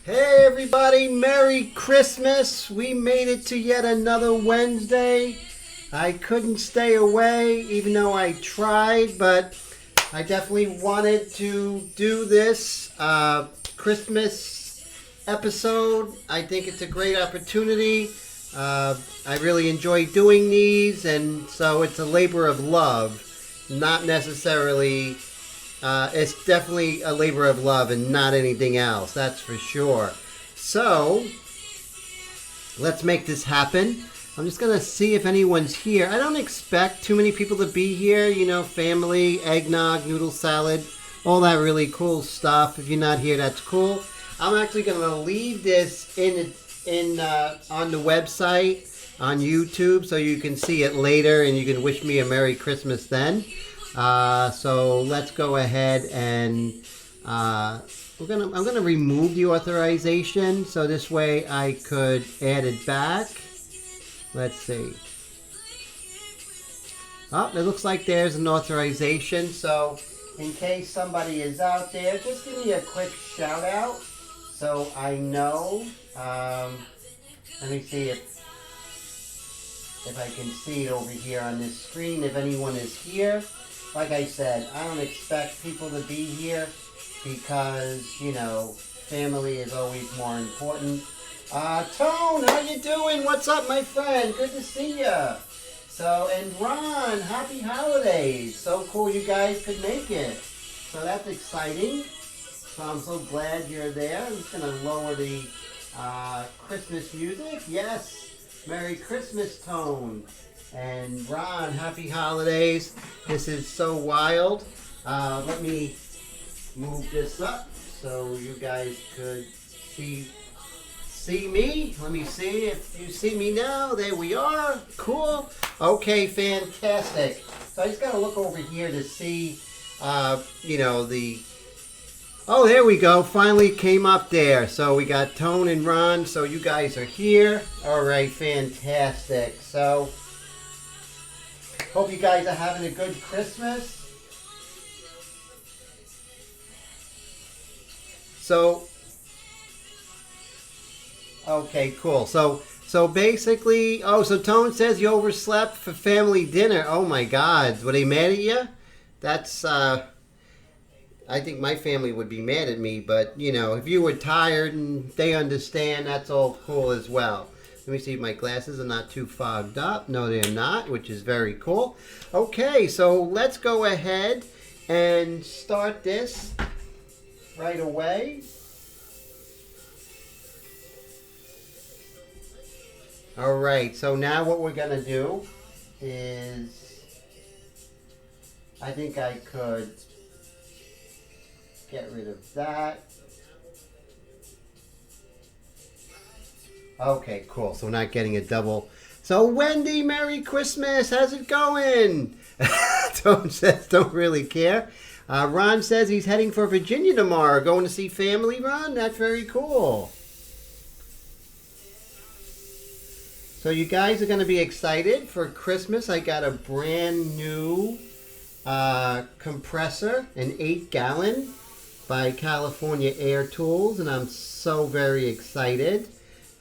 Hey everybody, Merry Christmas! We made it to yet another Wednesday. I couldn't stay away even though I tried, but I definitely wanted to do this Christmas episode. I think it's a great opportunity. I really enjoy doing these, and so it's a labor of love, not necessarily... it's definitely a labor of love and not anything else, that's for sure. So, let's make this happen. I'm just going to see if anyone's here. I don't expect too many people to be here. You know, family, eggnog, noodle salad, all that really cool stuff. If you're not here, that's cool. I'm actually going to leave this on the website, on YouTube, so you can see it later and you can wish me a Merry Christmas then. So let's go ahead and I'm gonna remove the authorization so this way I could add it back. Let's see. Oh, it looks like there's an authorization. So in case somebody is out there, just give me a quick shout out so I know. Let me see if I can see it over here on this screen. If anyone is here. Like I said, I don't expect people to be here because, you know, family is always more important. Tone, how you doing? What's up, my friend? Good to see ya. So, and Ron, happy holidays. So cool you guys could make it. So that's exciting. So I'm so glad you're there. I'm just going to lower the Christmas music. Yes, Merry Christmas, Tone. And Ron, happy holidays. This is so wild. Let me move this up so you guys could see me. Let me see if you see me now. There we are. Cool. Okay, fantastic. So I just got to look over here to see, you know, the... Oh, there we go. Finally came up there. So we got Tone and Ron. So you guys are here. All right, fantastic. So... hope you guys are having a good Christmas. So, okay, cool. So basically, so Tone says you overslept for family dinner. Oh my God, were they mad at you? That's, I think my family would be mad at me, but you know, if you were tired and they understand, that's all cool as well. Let me see if my glasses are not too fogged up. No, they're not, which is very cool. Okay, so let's go ahead and start this right away. All right, so now what we're going to do is, I think I could get rid of that. Okay, cool. So we're not getting a double. So Wendy, Merry Christmas. How's it going? Tone says don't really care. Ron says he's heading for Virginia tomorrow. Going to see family, Ron? That's very cool. So you guys are going to be excited for Christmas. I got a brand new compressor, an 8-gallon by California Air Tools. And I'm so very excited.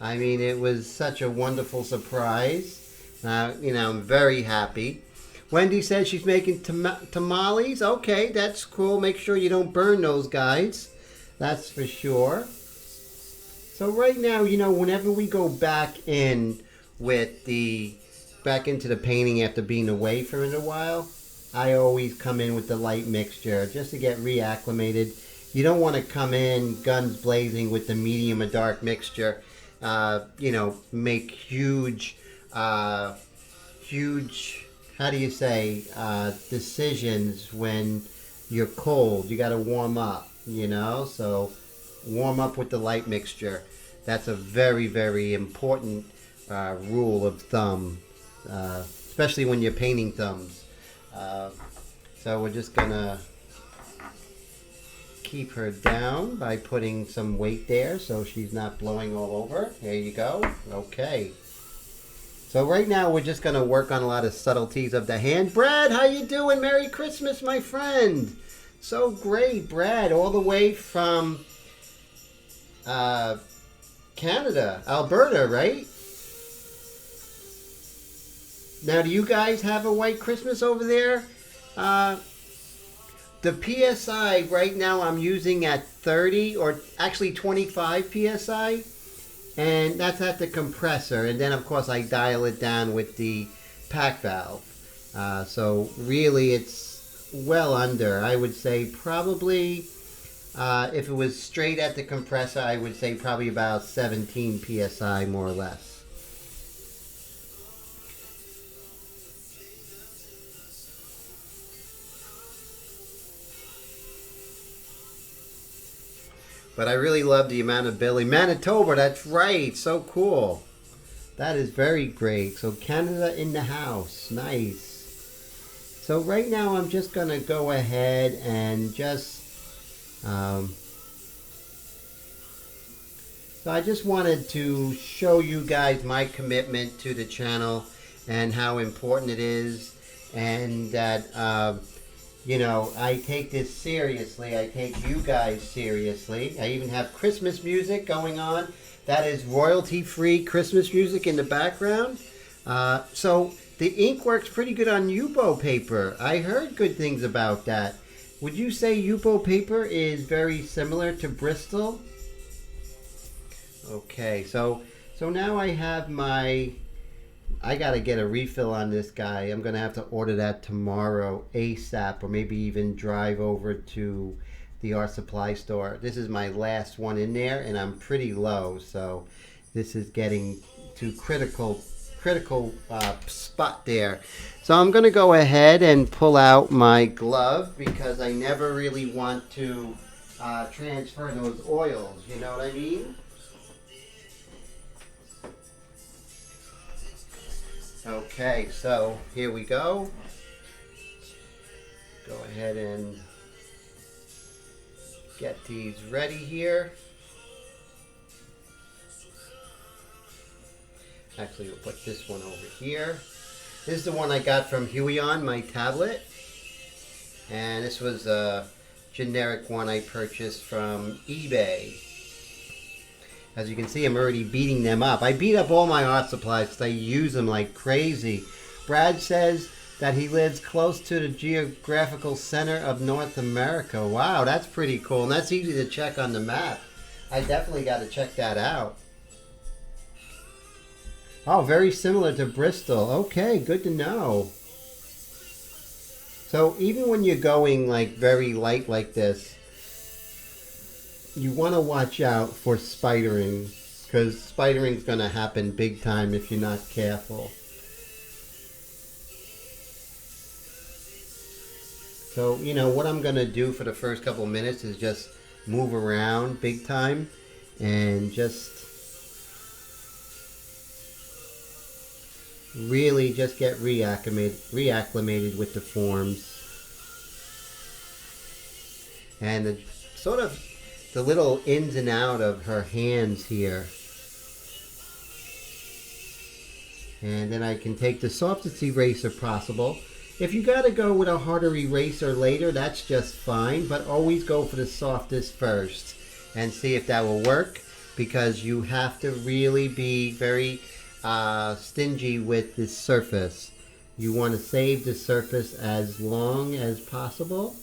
I mean, it was such a wonderful surprise. You know, I'm very happy. Wendy says she's making tamales. Okay, that's cool. Make sure you don't burn those guys. That's for sure. So right now, you know, whenever we go back into the painting after being away for a while, I always come in with the light mixture just to get reacclimated. You don't want to come in guns blazing with the medium or dark mixture. You know, make huge, how do you say, decisions when you're cold. You got to warm up, you know, so warm up with the light mixture. That's a very, very important rule of thumb, especially when you're painting thumbs. So we're just going to keep her down by putting some weight there so she's not blowing all over. There you go. Okay. So right now we're just going to work on a lot of subtleties of the hand. Brad, how you doing? Merry Christmas, my friend. So great, Brad, all the way from Canada, Alberta, right? Now, do you guys have a white Christmas over there? The PSI right now I'm using at 30 or actually 25 PSI. And that's at the compressor. And then, of course, I dial it down with the pack valve. So really it's well under. I would say probably, if it was straight at the compressor, I would say probably about 17 PSI more or less. But I really love the amount of Billy. Manitoba, that's right. So cool. That is very great. So Canada in the house. Nice. So right now I'm just going to go ahead and just... so I just wanted to show you guys my commitment to the channel and how important it is. And that... you know, I take this seriously. I take you guys seriously. I even have Christmas music going on. That is royalty-free Christmas music in the background. So the ink works pretty good on Yupo paper. I heard good things about that. Would you say Yupo paper is very similar to Bristol? Okay, so now I have my... I gotta get a refill on this guy. I'm gonna have to order that tomorrow ASAP, or maybe even drive over to the art supply store. This is my last one in there, and I'm pretty low, so this is getting to critical spot there. So I'm gonna go ahead and pull out my glove because I never really want to transfer those oils. You know what I mean? Okay, so here we go. Go ahead and get these ready here. Actually, we'll put this one over here. This is the one I got from Huey on my tablet. And this was a generic one I purchased from eBay. As you can see, I'm already beating them up. I beat up all my art supplies because I use them like crazy. Brad says that he lives close to the geographical center of North America. Wow, that's pretty cool. And that's easy to check on the map. I definitely got to check that out. Oh, very similar to Bristol. Okay, good to know. So even when you're going like very light like this, you want to watch out for spidering, because spidering is going to happen big time if you're not careful. So, you know, what I'm going to do for the first couple of minutes is just move around big time and just really just get reacclimated with the forms. And the sort of the little ins and out of her hands here. And then I can take the softest eraser possible. If you got to go with a harder eraser later, that's just fine, but always go for the softest first and see if that will work, because you have to really be very stingy with this surface. You want to save the surface as long as possible.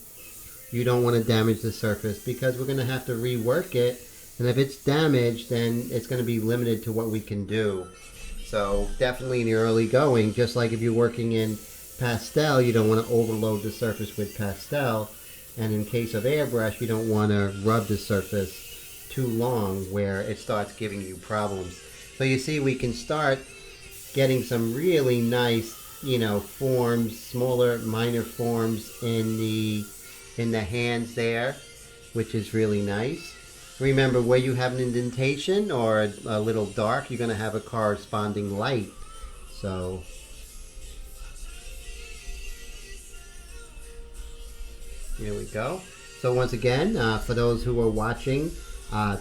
You don't want to damage the surface because we're going to have to rework it, and if it's damaged, then it's going to be limited to what we can do. So definitely in the early going, just like if you're working in pastel, you don't want to overload the surface with pastel, and in case of airbrush, you don't want to rub the surface too long where it starts giving you problems. So you see, we can start getting some really nice, you know, forms, smaller minor forms in the hands there, which is really nice. Remember, where you have an indentation or a little dark, you're going to have a corresponding light. So here we go. So once again, for those who are watching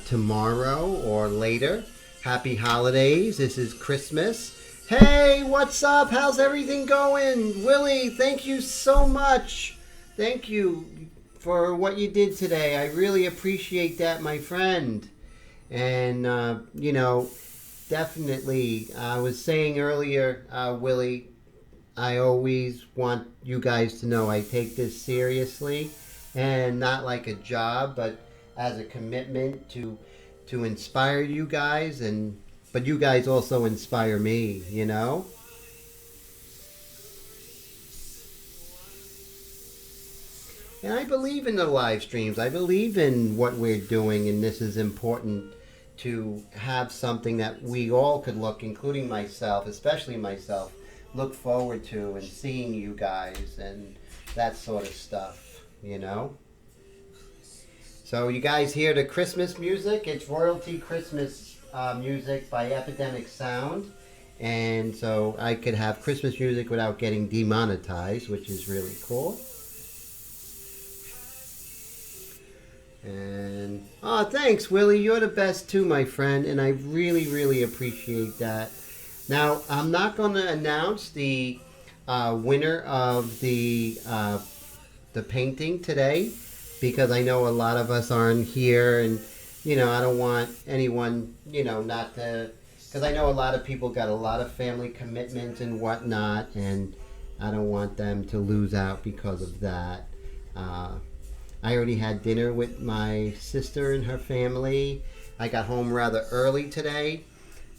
tomorrow or later, happy holidays. This is Christmas. Hey, what's up? How's everything going? Willie, thank you so much. Thank you for what you did today. I really appreciate that, my friend. And, you know, definitely, I was saying earlier, Willie, I always want you guys to know I take this seriously and not like a job, but as a commitment to inspire you guys, and but you guys also inspire me, you know? And I believe in the live streams. I believe in what we're doing, and this is important to have something that we all could look, including myself, especially myself, look forward to and seeing you guys and that sort of stuff, you know? So you guys hear the Christmas music? It's royalty Christmas music by Epidemic Sound. And so I could have Christmas music without getting demonetized, which is really cool. And oh, thanks, Willie. You're the best too, my friend, and I really, really appreciate that. Now, I'm not going to announce the winner of the painting today because I know a lot of us aren't here, and you know I don't want anyone, you know, not to, because I know a lot of people got a lot of family commitments and whatnot, and I don't want them to lose out because of that. I already had dinner with my sister and her family. I got home rather early today.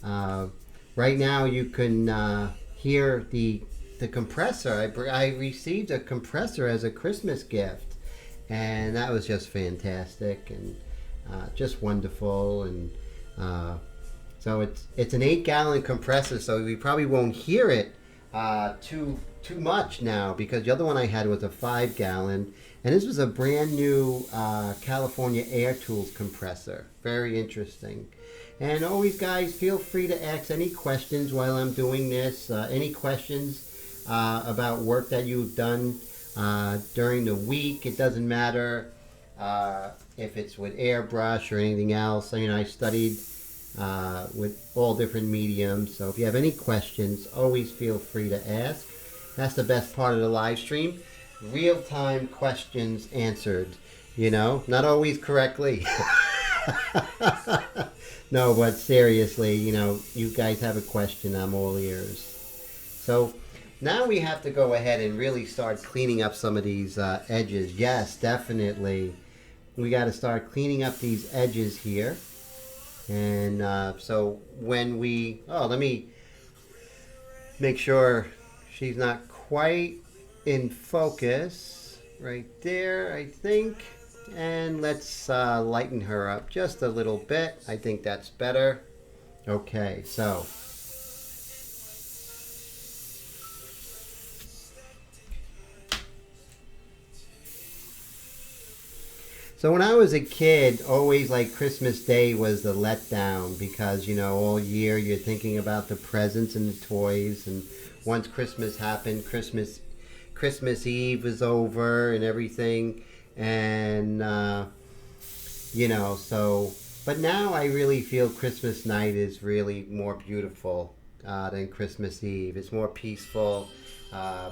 Right now you can hear the compressor. I received a compressor as a Christmas gift, and that was just fantastic and just wonderful. And so it's an 8-gallon compressor, so we probably won't hear it too much now because the other one I had was a 5-gallon. And this was a brand new California Air Tools compressor. Very interesting. And always, guys, feel free to ask any questions while I'm doing this. Any questions about work that you've done during the week. It doesn't matter if it's with airbrush or anything else. You know, I studied with all different mediums. So if you have any questions, always feel free to ask. That's the best part of the live stream. Real-time questions answered, you know, not always correctly. No, but seriously, you know, you guys have a question, I'm all ears. So now we have to go ahead and really start cleaning up some of these edges. Yes, definitely. We got to start cleaning up these edges here. And so when we, let me make sure she's not quite in focus right there, I think. And let's lighten her up just a little bit. I think that's better. Okay, so when I was a kid, always like Christmas Day was the letdown because, you know, all year you're thinking about the presents and the toys, and once Christmas happened, Christmas Eve is over and everything, and you know, so but now I really feel Christmas night is really more beautiful than Christmas Eve. It's more peaceful.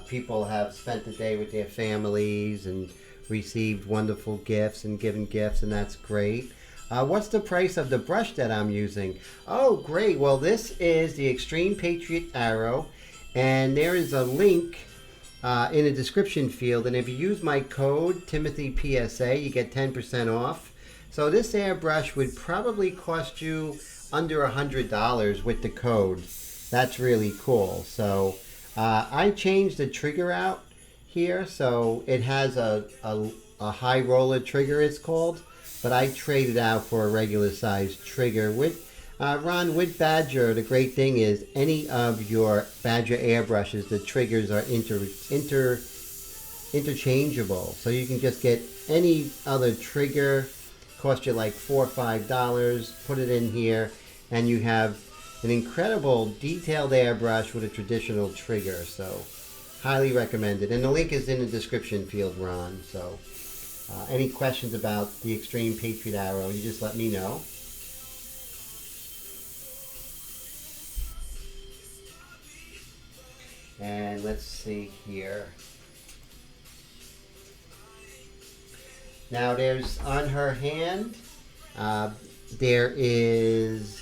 People have spent the day with their families and received wonderful gifts and given gifts, and that's great. What's the price of the brush that I'm using? Oh, great. Well, this is the Extreme Patriot Arrow, and there is a link in the description field, and if you use my code timothypsa, you get 10% off. So this airbrush would probably cost you under $100 with the code. That's really cool. So I changed the trigger out here, so it has a high roller trigger, it's called, but I traded out for a regular size trigger. With Ron, with Badger, the great thing is any of your Badger airbrushes, the triggers are interchangeable. So you can just get any other trigger, cost you like $4 or $5, put it in here, and you have an incredible detailed airbrush with a traditional trigger. So highly recommended. And the link is in the description field, Ron. So any questions about the Extreme Patriot Arrow, you just let me know. And let's see here. Now there's on her hand, there is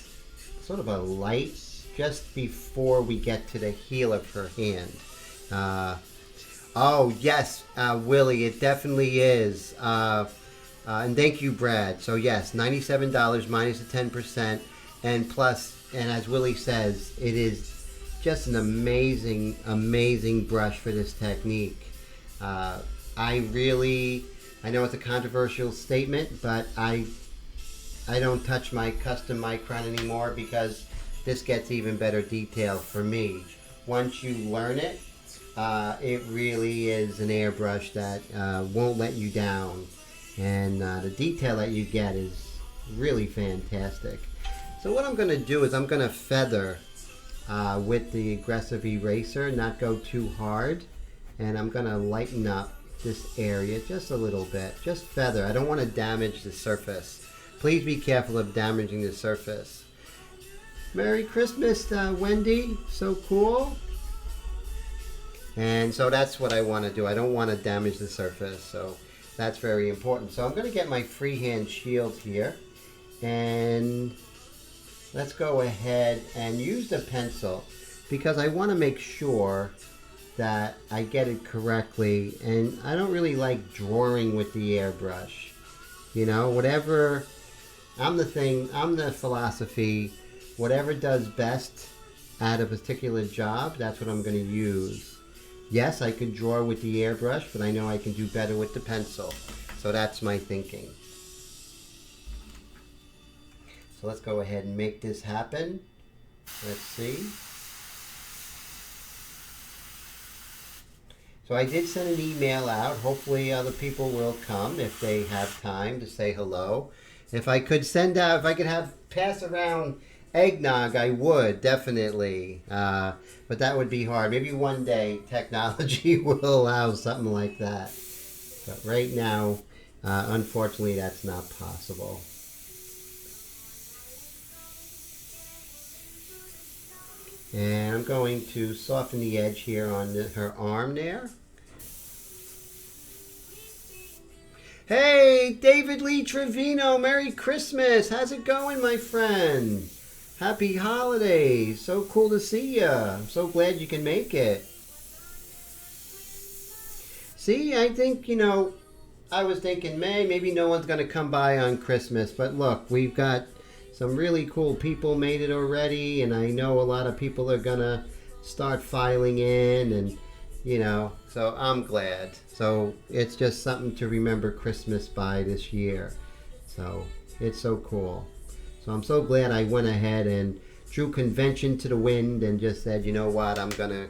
sort of a light just before we get to the heel of her hand. Oh, yes, Willie, it definitely is. And thank you, Brad. So, yes, $97 minus the 10%. And plus, and as Willie says, it is just an amazing, amazing brush for this technique. I know it's a controversial statement, but I don't touch my custom micron anymore because this gets even better detail for me. Once you learn it, it really is an airbrush that won't let you down, and the detail that you get is really fantastic. So what I'm going to do is I'm going to feather with the aggressive eraser, not go too hard, and I'm going to lighten up this area just a little bit. Just feather. I don't want to damage the surface. Please be careful of damaging the surface. Merry Christmas, Wendy. So cool. And so that's what I want to do. I don't want to damage the surface, so that's very important. So I'm going to get my freehand shield here, and let's go ahead and use the pencil because I want to make sure that I get it correctly, and I don't really like drawing with the airbrush. You know, whatever, I'm the philosophy, whatever does best at a particular job, that's what I'm going to use. Yes, I could draw with the airbrush, but I know I can do better with the pencil. So that's my thinking. So let's go ahead and make this happen. Let's see. So I did send an email out. Hopefully other people will come if they have time to say hello. If I could pass around eggnog, I would, definitely. But that would be hard. Maybe one day technology will allow something like that. But right now, unfortunately, that's not possible. And I'm going to soften the edge here on her arm there. Hey, David Lee Trevino, Merry Christmas. How's it going, my friend? Happy holidays. So cool to see you. I'm so glad you can make it. See, I think, I was thinking, maybe no one's going to come by on Christmas. But look, we've got some really cool people made it already, and I know a lot of people are gonna start filing in, and so I'm glad. So it's just something to remember Christmas by this year. So it's so cool. So I'm so glad I went ahead and drew convention to the wind and just said, you know what, I'm gonna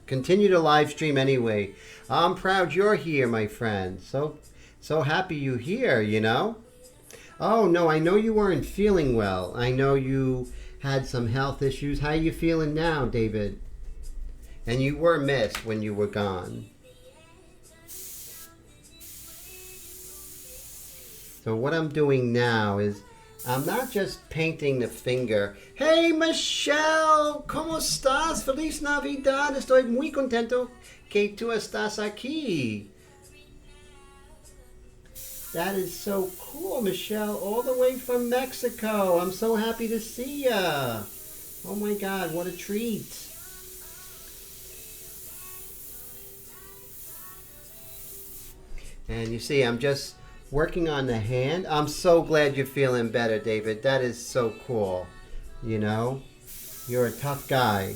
continue to live stream anyway. I'm proud you're here, my friend. So happy you're here, Oh, no, I know you weren't feeling well. I know you had some health issues. How are you feeling now, David? And you were missed when you were gone. So what I'm doing now is I'm not just painting the finger. Hey, Michelle, ¿cómo estás? Feliz Navidad. Estoy muy contento que tú estás aquí. That is so cool, Michelle, all the way from Mexico. I'm so happy to see ya. Oh my God, what a treat. And you see, I'm just working on the hand. I'm so glad you're feeling better, David. That is so cool. You're a tough guy.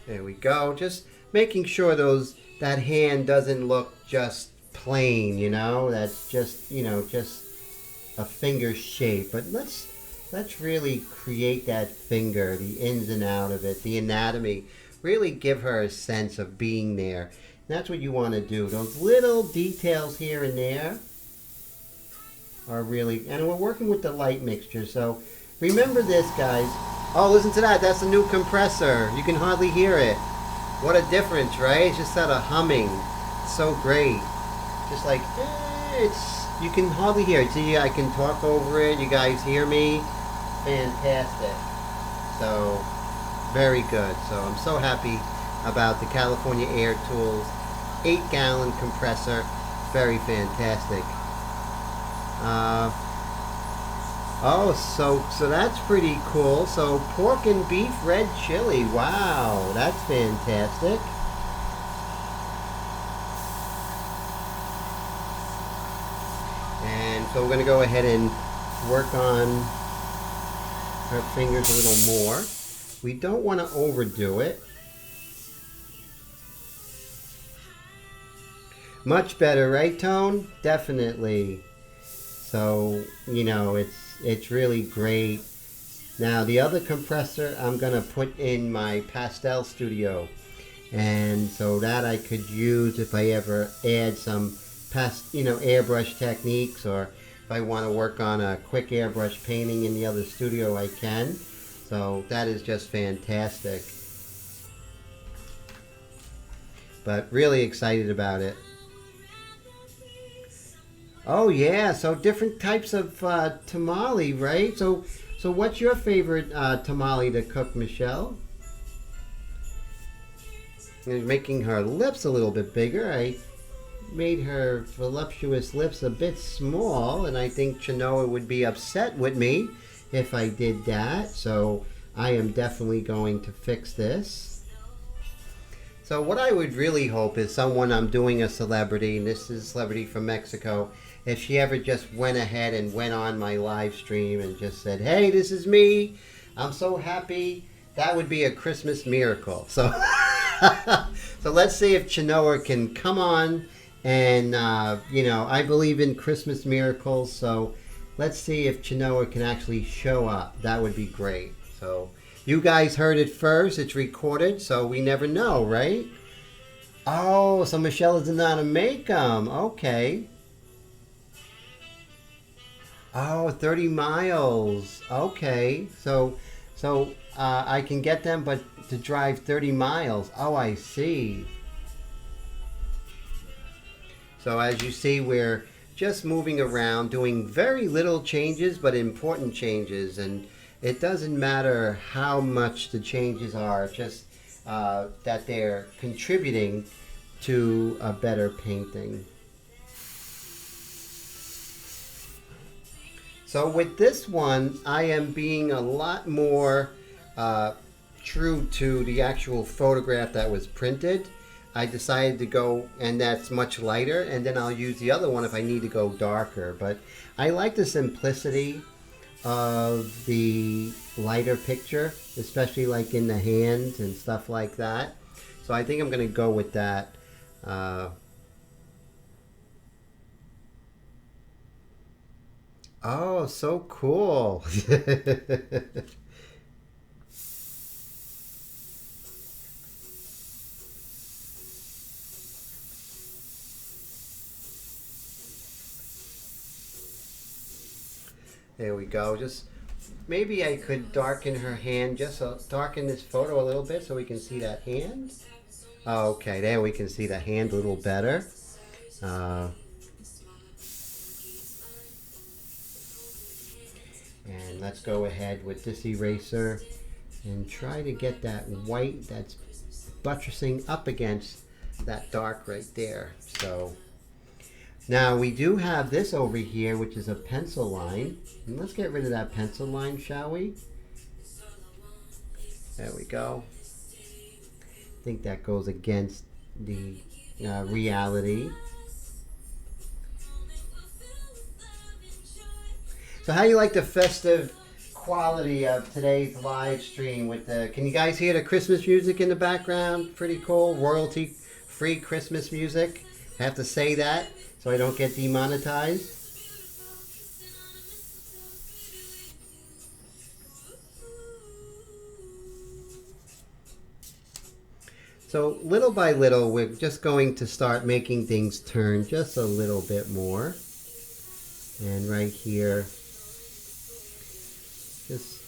There we go. Just making sure that hand doesn't look just plain, That's just, just a finger shape. But let's really create that finger, the ins and out of it, the anatomy. Really give her a sense of being there. That's what you want to do. Those little details here and there are really, and we're working with the light mixture. So remember this, guys. Oh, listen to that. That's a new compressor. You can hardly hear it. What a difference, right? It's just sort of humming. It's so great. Just like, you can hardly hear it. See, I can talk over it. You guys hear me? Fantastic. So, Very good. So I'm so happy about the California Air Tools 8-gallon compressor. Very fantastic. So that's pretty cool. So pork and beef red chili. Wow, that's fantastic. And so we're going to go ahead and work on her fingers a little more. We don't want to overdo it. Much better, right, Tone? Definitely. So, you know, it's really great. Now, the other compressor I'm going to put in my pastel studio. And so that I could use if I ever add some airbrush techniques, or if I want to work on a quick airbrush painting in the other studio, I can. So that is just fantastic. But really excited about it. Oh yeah, so different types of tamale, right? So what's your favorite tamale to cook, Michelle? And making her lips a little bit bigger. I made her voluptuous lips a bit small, and I think Chenoa would be upset with me if I did that. So I am definitely going to fix this. So what I would really hope is someone, I'm doing a celebrity, and this is a celebrity from Mexico, if she ever just went ahead and went on my live stream and just said, hey, this is me, I'm so happy, that would be a Christmas miracle. So, so let's see if Chenoa can come on, and I believe in Christmas miracles, so let's see if Chenoa can actually show up. That would be great. So you guys heard it first. It's recorded, so we never know, right? Oh, so Michelle doesn't know how to make them. Okay. Oh, 30 miles. Okay. So I can get them, but to drive 30 miles. Oh, I see. So as you see, we're just moving around, doing very little changes, but important changes. And it doesn't matter how much the changes are, just that they're contributing to a better painting. So with this one, I am being a lot more true to the actual photograph that was printed. I decided to go, and that's much lighter, and then I'll use the other one if I need to go darker. But I like the simplicity of the lighter picture, especially like in the hands and stuff like that. So I think I'm going to go with that. Oh, so cool. There we go. Just maybe I could darken her hand, just darken this photo a little bit so we can see that hand. Okay, there we can see the hand a little better. And let's go ahead with this eraser and try to get that white that's buttressing up against that dark right there. So now we do have this over here, which is a pencil line. And let's get rid of that pencil line, shall we? There we go. I think that goes against the reality. So how do you like the festive quality of today's live stream with the, can you guys hear the Christmas music in the background? Pretty cool, royalty-free Christmas music. I have to say that so I don't get demonetized. So little by little, we're just going to start making things turn just a little bit more. And right here, just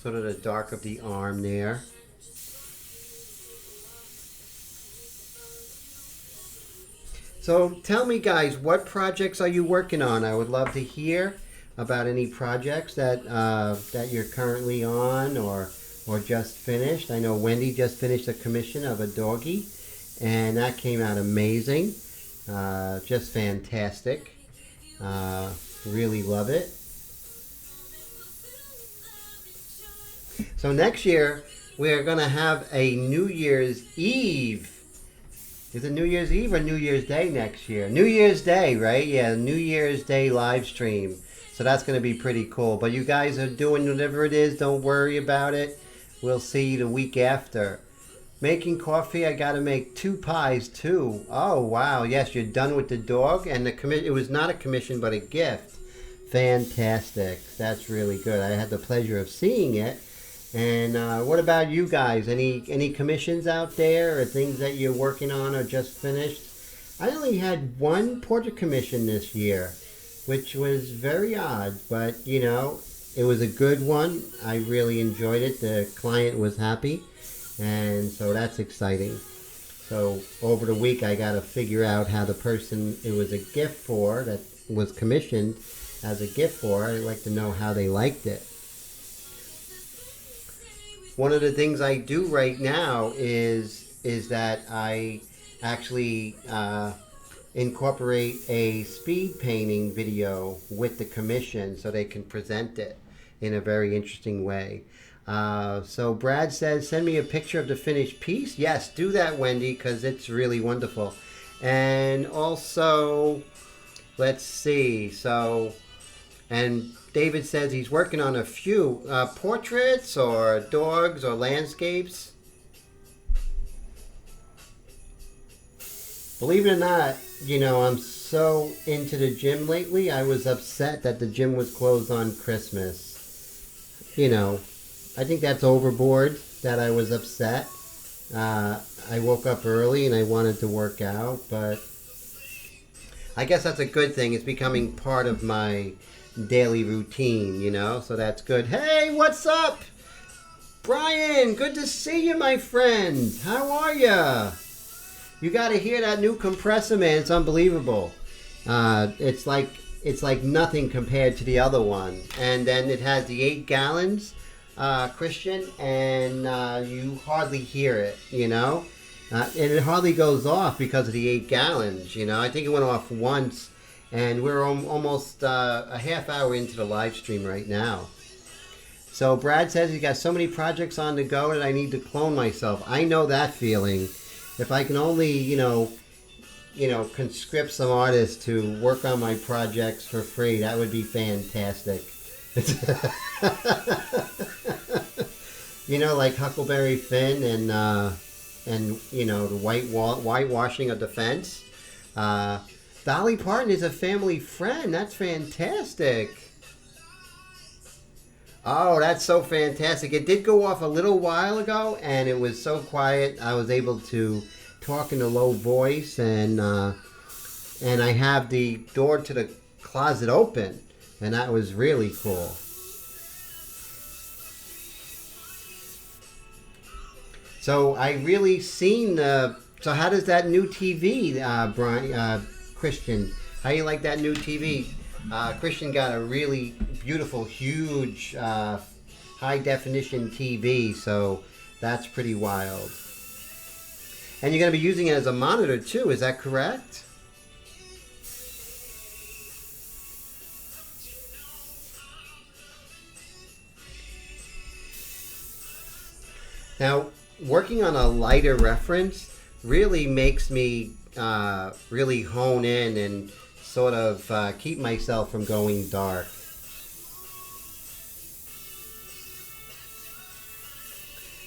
sort of the dark of the arm there. So tell me, guys, what projects are you working on? I would love to hear about any projects that that you're currently on, or or just finished. I know Wendy just finished a commission of a doggy, and that came out amazing. Just fantastic. Really love it. So next year, we're going to have a New Year's Eve. Is it New Year's Eve or New Year's Day next year? New Year's Day, right? Yeah, New Year's Day live stream. So that's going to be pretty cool. But you guys are doing whatever it is. Don't worry about it. We'll see you the week after. Making coffee, I got to make 2 pies too. Oh, wow. Yes, you're done with the dog. And it was not a commission, but a gift. Fantastic. That's really good. I had the pleasure of seeing it. And what about you guys? Any commissions out there or things that you're working on or just finished? I only had 1 portrait commission this year, which was very odd, but you know, it was a good one. I really enjoyed it. The client was happy, and so that's exciting. So over the week, I got to figure out how the person it was a gift for, that was commissioned as a gift for, I'd like to know how they liked it. One of the things I do right now is that I actually incorporate a speed painting video with the commission so they can present it in a very interesting way. So Brad says, send me a picture of the finished piece. Yes, do that, Wendy, because it's really wonderful. And also, let's see. And David says he's working on a few portraits or dogs or landscapes. Believe it or not, you know, I'm so into the gym lately. I was upset that the gym was closed on Christmas. You know, I think that's overboard that I was upset. I woke up early and I wanted to work out, but I guess that's a good thing. It's becoming part of my daily routine, you know, so that's good. Hey, what's up? Brian, good to see you, my friend. How are ya? You got to hear that new compressor, man. It's unbelievable. It's like nothing compared to the other one. And then it has the 8 gallons, Christian, and you hardly hear it, you know. And it hardly goes off because of the 8 gallons, you know. I think it went off once. And we're almost a half hour into the live stream right now. So Brad says he's got so many projects on the go that I need to clone myself. I know that feeling. If I can only, you know, conscript some artists to work on my projects for free, that would be fantastic. You know, like Huckleberry Finn and you know, the whitewashing of the fence. Dolly Parton is a family friend. That's fantastic. Oh, that's so fantastic. It did go off a little while ago, and it was so quiet. I was able to talk in a low voice, and I have the door to the closet open, and that was really cool. So I really seen the... So how does that new TV, Brian... Christian, how you like that new TV? Christian got a really beautiful, huge, high definition TV, so that's pretty wild. And you're going to be using it as a monitor too, is that correct? Now, working on a lighter reference really makes me really hone in and sort of keep myself from going dark.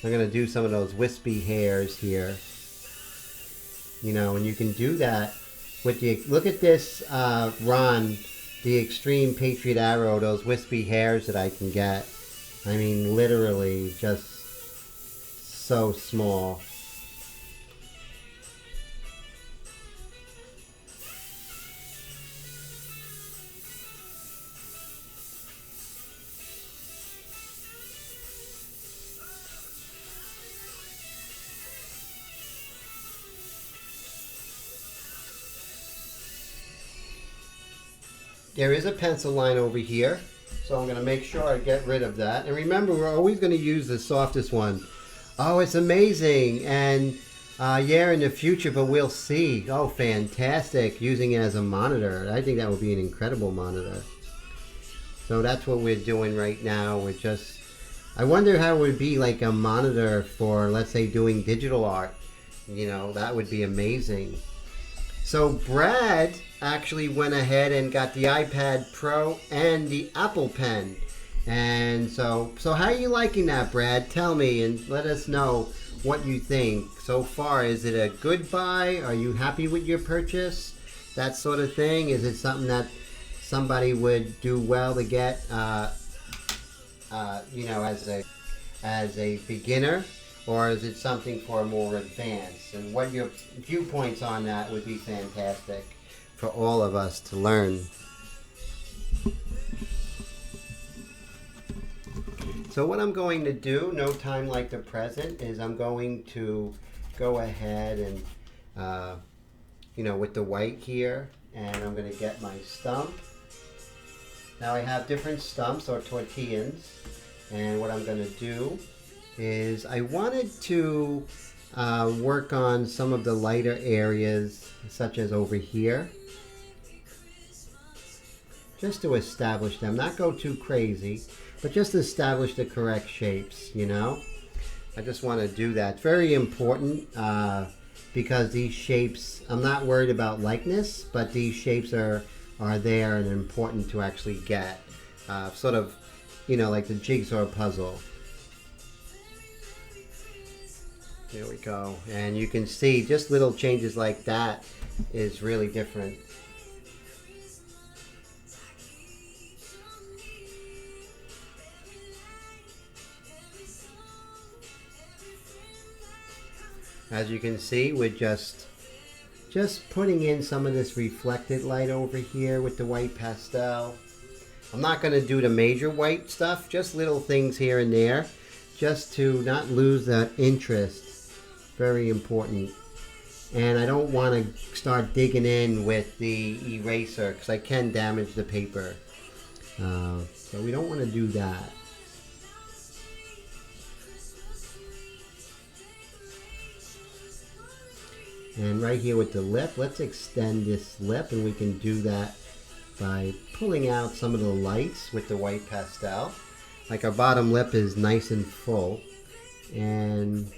I'm going to do some of those wispy hairs here. You know, and you can do that with the... Look at this, Ron, the Extreme Patriot Arrow, those wispy hairs that I can get. I mean, literally just so small. There is a pencil line over here, So I'm going to make sure I get rid of that. And remember, we're always going to use the softest one. Oh, it's amazing. And yeah, in the future, but we'll see. Oh, fantastic. Using it as a monitor. I think that would be an incredible monitor. So that's what we're doing right now. We're just, I wonder how it would be like a monitor for, let's say, doing digital art. You know, that would be amazing. So Brad actually went ahead and got the iPad Pro and the Apple Pen. And so how are you liking that, Brad? Tell me and let us know what you think. So far, is it a good buy? Are you happy with your purchase? That sort of thing? Is it something that somebody would do well to get, you know, as a beginner? Or is it something for more advanced? And what your viewpoints on that would be fantastic for all of us to learn. So what I'm going to do, no time like the present, is I'm going to go ahead and, you know, with the white here, and I'm going to get my stump. Now I have different stumps or tortillas, and what I'm going to do is I wanted to work on some of the lighter areas, such as over here, just to establish them, not go too crazy, but just establish the correct shapes, you know. I just want to do that. It's very important because these shapes, I'm not worried about likeness, but these shapes are there and important to actually get. Sort of, you know, like the jigsaw puzzle. There we go. And you can see just little changes like that is really different. As you can see, we're just putting in some of this reflected light over here with the white pastel. I'm not going to do the major white stuff, just little things here and there, just to not lose that interest. Very important. And I don't want to start digging in with the eraser because I can damage the paper. So we don't want to do that. And right here with the lip, let's extend this lip, and we can do that by pulling out some of the lights with the white pastel. Like our bottom lip is nice and full. And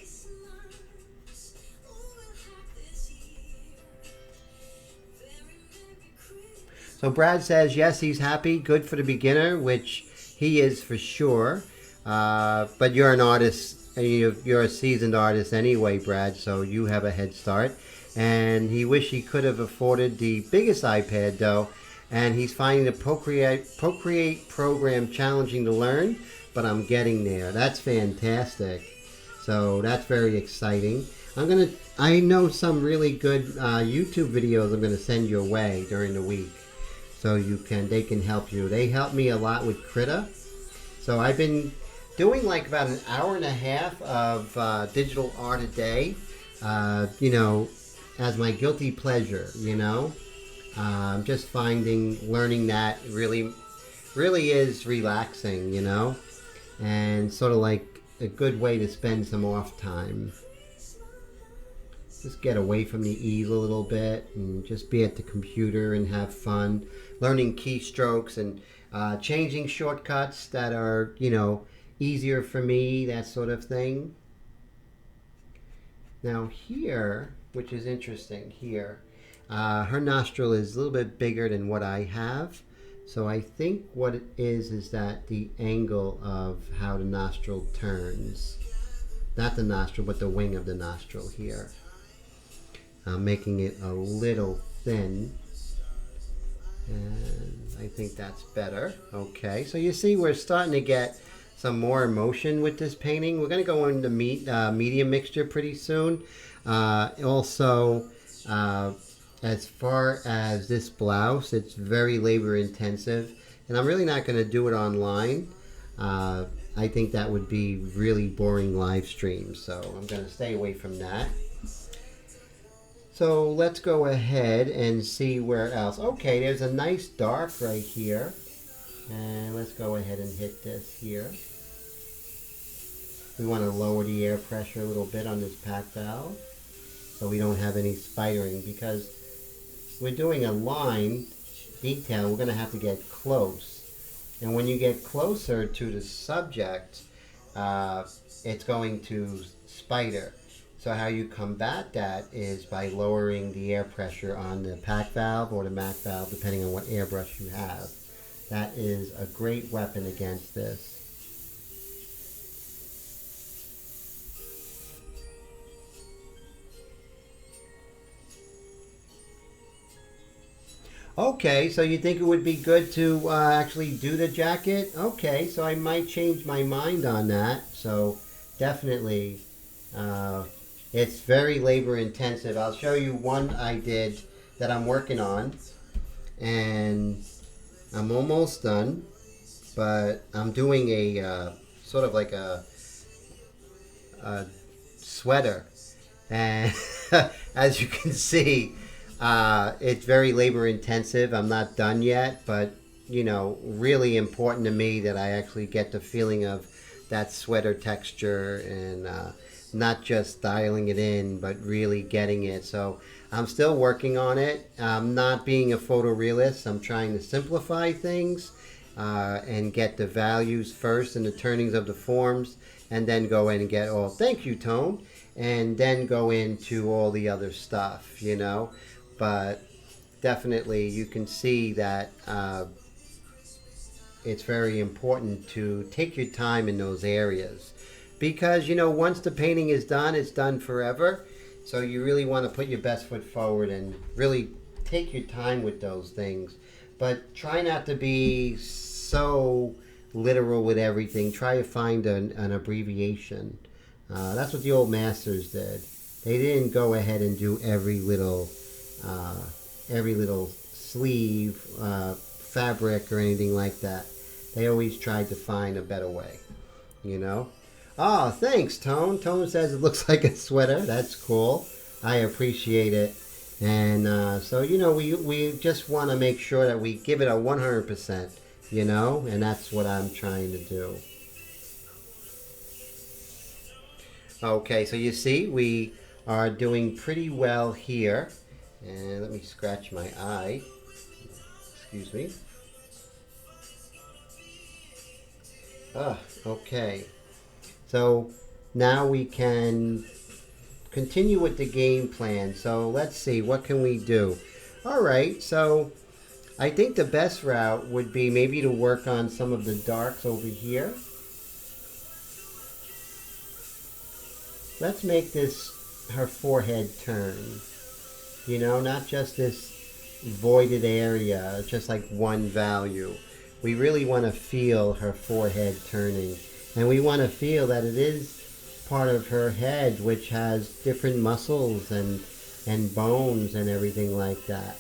so Brad says, yes, he's happy, good for the beginner, which he is for sure. But you're an artist, you're a seasoned artist anyway, Brad, so you have a head start. And he wished he could have afforded the biggest iPad though, and he's finding the Procreate program challenging to learn, but I'm getting there. That's fantastic. So that's very exciting. I know some really good YouTube videos I'm gonna send your way during the week, so they can help you. They help me a lot with Krita. So I've been doing like about an hour and a half of digital art a day, you know, as my guilty pleasure, you know. Just learning that really is relaxing, you know, and sort of like a good way to spend some off time. Just get away from the ease a little bit and just be at the computer and have fun, learning keystrokes and changing shortcuts that are, you know, easier for me, that sort of thing. Now here, which is interesting here, her nostril is a little bit bigger than what I have. So I think what it is that the angle of how the nostril turns. Not the nostril, but the wing of the nostril here. Making it a little thin. And I think that's better. Okay, so you see we're starting to get some more emotion with this painting. We're going to go into medium mixture pretty soon. Also, as far as this blouse, it's very labor intensive, and I'm really not going to do it online. I think that would be really boring live stream, so I'm going to stay away from that. So let's go ahead and see where else. Okay, there's a nice dark right here. And let's go ahead and hit this here. We want to lower the air pressure a little bit on this pack valve so we don't have any spidering, because we're doing a line detail. We're going to have to get close. And when you get closer to the subject, it's going to spider. So how you combat that is by lowering the air pressure on the pack valve or the MAC valve, depending on what airbrush you have. That is a great weapon against this. Okay, so you think it would be good to actually do the jacket? Okay, so I might change my mind on that. So definitely, it's very labor intensive. I'll show you one I did that I'm working on, and I'm almost done, but I'm doing a sort of like a sweater, and as you can see, it's very labor intensive. I'm not done yet, but you know, really important to me that I actually get the feeling of that sweater texture, and not just dialing it in, but really getting it. So I'm still working on it. I'm not being a photorealist. I'm trying to simplify things and get the values first and the turnings of the forms, and then go in and get all, thank you, Tone, and then go into all the other stuff, you know. But definitely you can see that it's very important to take your time in those areas, because you know, once the painting is done, it's done forever. So you really want to put your best foot forward and really take your time with those things, but try not to be so literal with everything. Try to find an abbreviation. That's what the old masters did. They didn't go ahead and do every little sleeve, fabric, or anything like that. They always tried to find a better way, you know. Oh, thanks, Tone. Tone says it looks like a sweater. That's cool. I appreciate it. And so, you know, we just want to make sure that we give it a 100%, you know, and that's what I'm trying to do. Okay, so you see, we are doing pretty well here. And let me scratch my eye. Excuse me. Okay. So now we can continue with the game plan. So let's see, what can we do? All right, so I think the best route would be maybe to work on some of the darks over here. Let's make this her forehead turn. You know, not just this voided area, just like one value. We really want to feel her forehead turning. And we want to feel that it is part of her head, which has different muscles and bones and everything like that.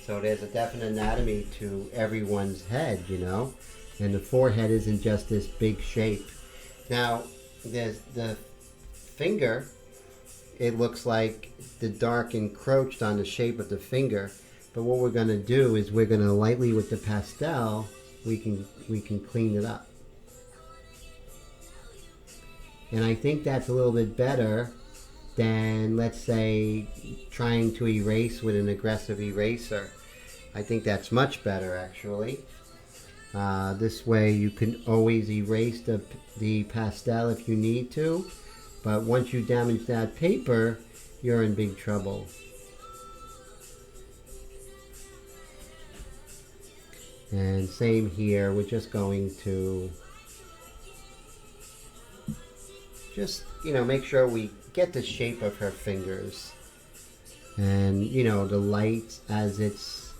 So there's a definite anatomy to everyone's head, you know. And the forehead isn't just this big shape. Now, there's the finger. It looks like the dark encroached on the shape of the finger. But what we're going to do is we're going to lightly, with the pastel, we can clean it up. And I think that's a little bit better than, let's say, trying to erase with an aggressive eraser. I think that's much better, actually. This way you can always erase the pastel if you need to. But once you damage that paper, you're in big trouble. And same here, we're just going to make sure we get the shape of her fingers. And, you know, the light as it's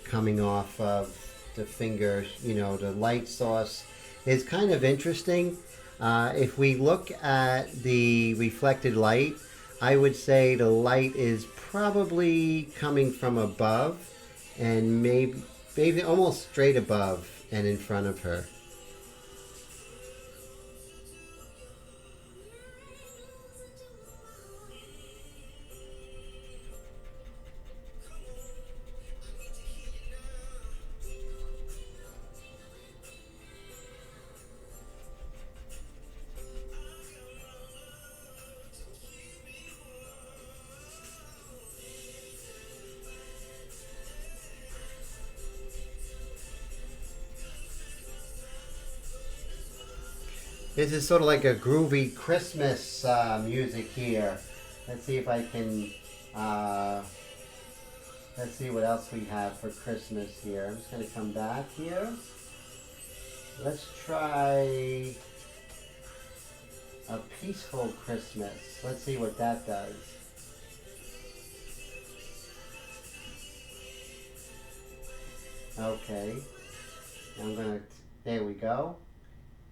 coming off of the fingers, you know, the light source is kind of interesting. If we look at the reflected light, I would say the light is probably coming from above and maybe almost straight above and in front of her. This is sort of like a groovy Christmas music here. Let's see if I can, let's see what else we have for Christmas here. I'm just going to come back here. Let's try a peaceful Christmas. Let's see what that does. Okay. I'm going to, there we go.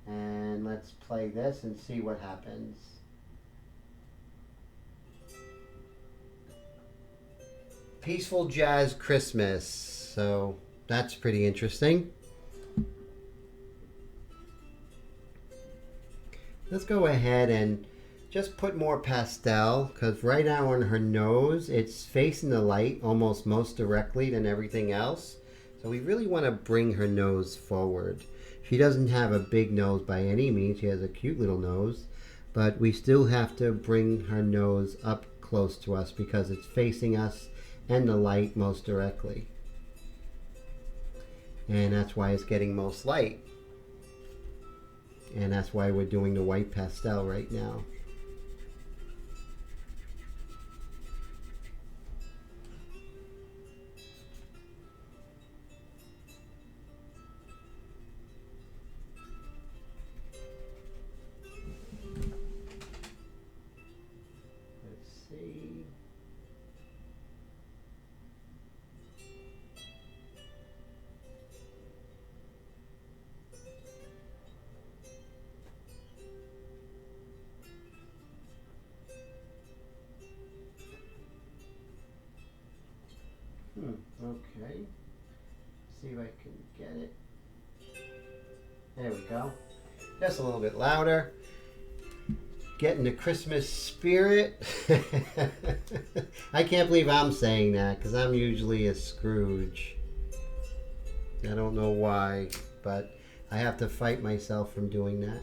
And let's play this and see what happens. Peaceful Jazz Christmas. So that's pretty interesting. Let's go ahead and just put more pastel, because right now on her nose it's facing the light almost most directly than everything else. So we really want to bring her nose forward. She doesn't have a big nose by any means. She has a cute little nose, but we still have to bring her nose up close to us because it's facing us and the light most directly. And that's why it's getting most light. And that's why we're doing the white pastel right now. Okay. See if I can get it. There we go. Just a little bit louder. Getting the Christmas spirit. I can't believe I'm saying that because I'm usually a Scrooge. I don't know why, but I have to fight myself from doing that.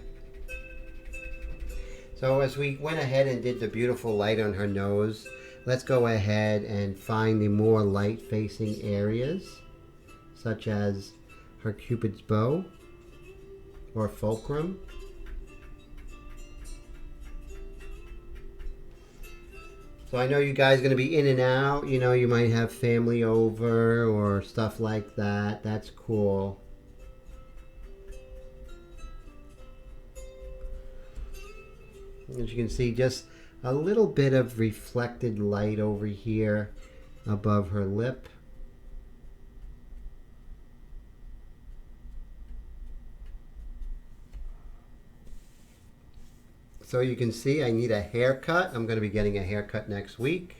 So as we went ahead and did the beautiful light on her nose, let's go ahead and find the more light facing areas, such as her Cupid's bow or fulcrum. So I know you guys are going to be in and out. You know, you might have family over or stuff like that. That's cool. As you can see, just a little bit of reflected light over here above her lip. So you can see I need a haircut. I'm going to be getting a haircut next week.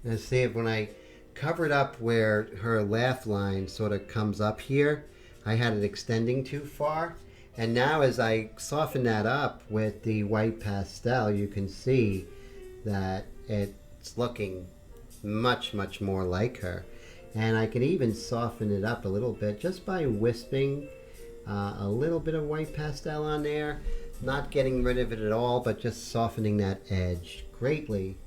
Let's see if when I covered up where her laugh line sort of comes up here, I had it extending too far. And now as I soften that up with the white pastel, you can see that it's looking much, much more like her. And I can even soften it up a little bit just by wisping a little bit of white pastel on there. Not getting rid of it at all, but just softening that edge greatly.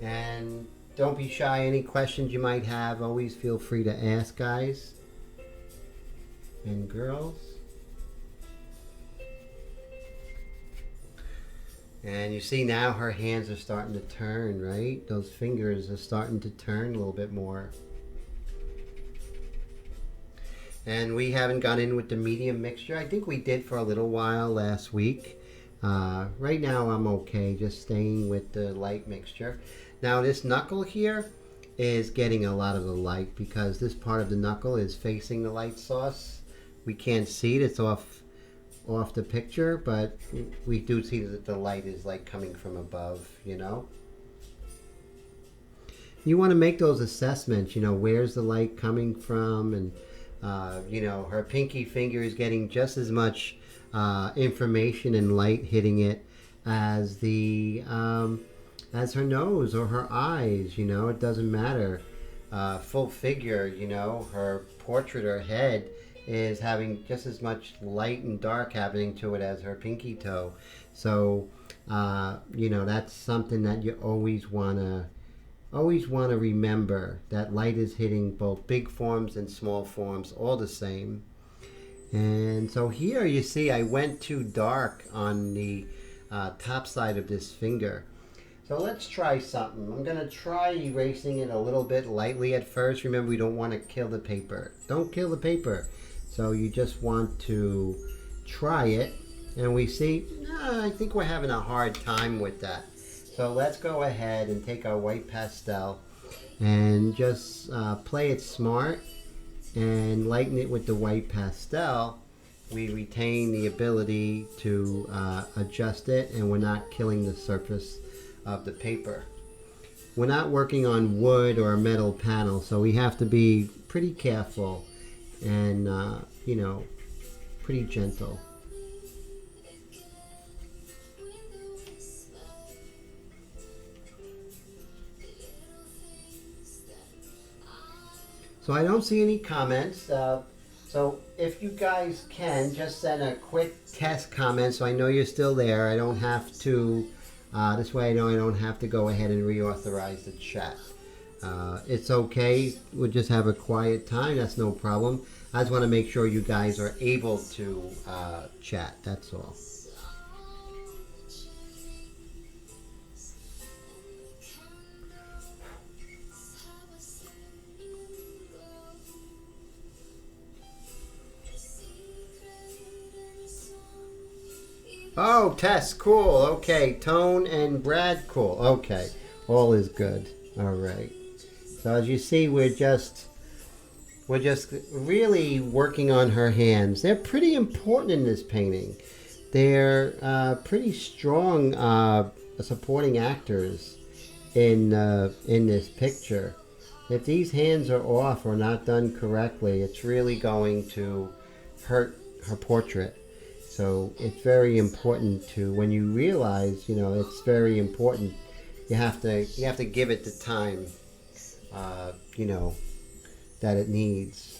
And don't be shy. Any questions you might have, always feel free to ask, guys and girls. And you see now her hands are starting to turn, right? Those fingers are starting to turn a little bit more. And we haven't gone in with the medium mixture. I think we did for a little while last week. Right now I'm okay, just staying with the light mixture. Now this knuckle here, is getting a lot of the light because this part of the knuckle is facing the light source. We can't see it, it's off the picture, but we do see that the light is like coming from above, you know. You want to make those assessments, you know, where's the light coming from, and you know, her pinky finger is getting just as much information and light hitting it as the as her nose or her eyes, you know. It doesn't matter. Full figure, you know, her portrait or head is having just as much light and dark happening to it as her pinky toe. So you know, that's something that you always want to remember, that light is hitting both big forms and small forms all the same. And so here you see I went too dark on the top side of this finger. So let's try something. I'm going to try erasing it a little bit lightly at first. Remember, we don't want to kill the paper. Don't kill the paper. So you just want to try it. And we see, I think we're having a hard time with that. So let's go ahead and take our white pastel and just play it smart and lighten it with the white pastel. We retain the ability to adjust it, and we're not killing the surface of the paper. We're not working on wood or a metal panel, so we have to be pretty careful and you know, pretty gentle. So I don't see any comments. So if you guys can, just send a quick test comment so I know you're still there. I don't have to, this way I know I don't have to go ahead and reauthorize the chat. It's okay. We'll just have a quiet time. That's no problem. I just want to make sure you guys are able to chat. That's all. Oh, Tess, cool. Okay, Tone and Brad, cool. Okay, all is good. All right. So as you see, we're just really working on her hands. They're pretty important in this painting. They're pretty strong supporting actors in this picture. If these hands are off or not done correctly, it's really going to hurt her portrait. So it's very important to, when you realize, you know, it's very important, you have to give it the time, you know, that it needs.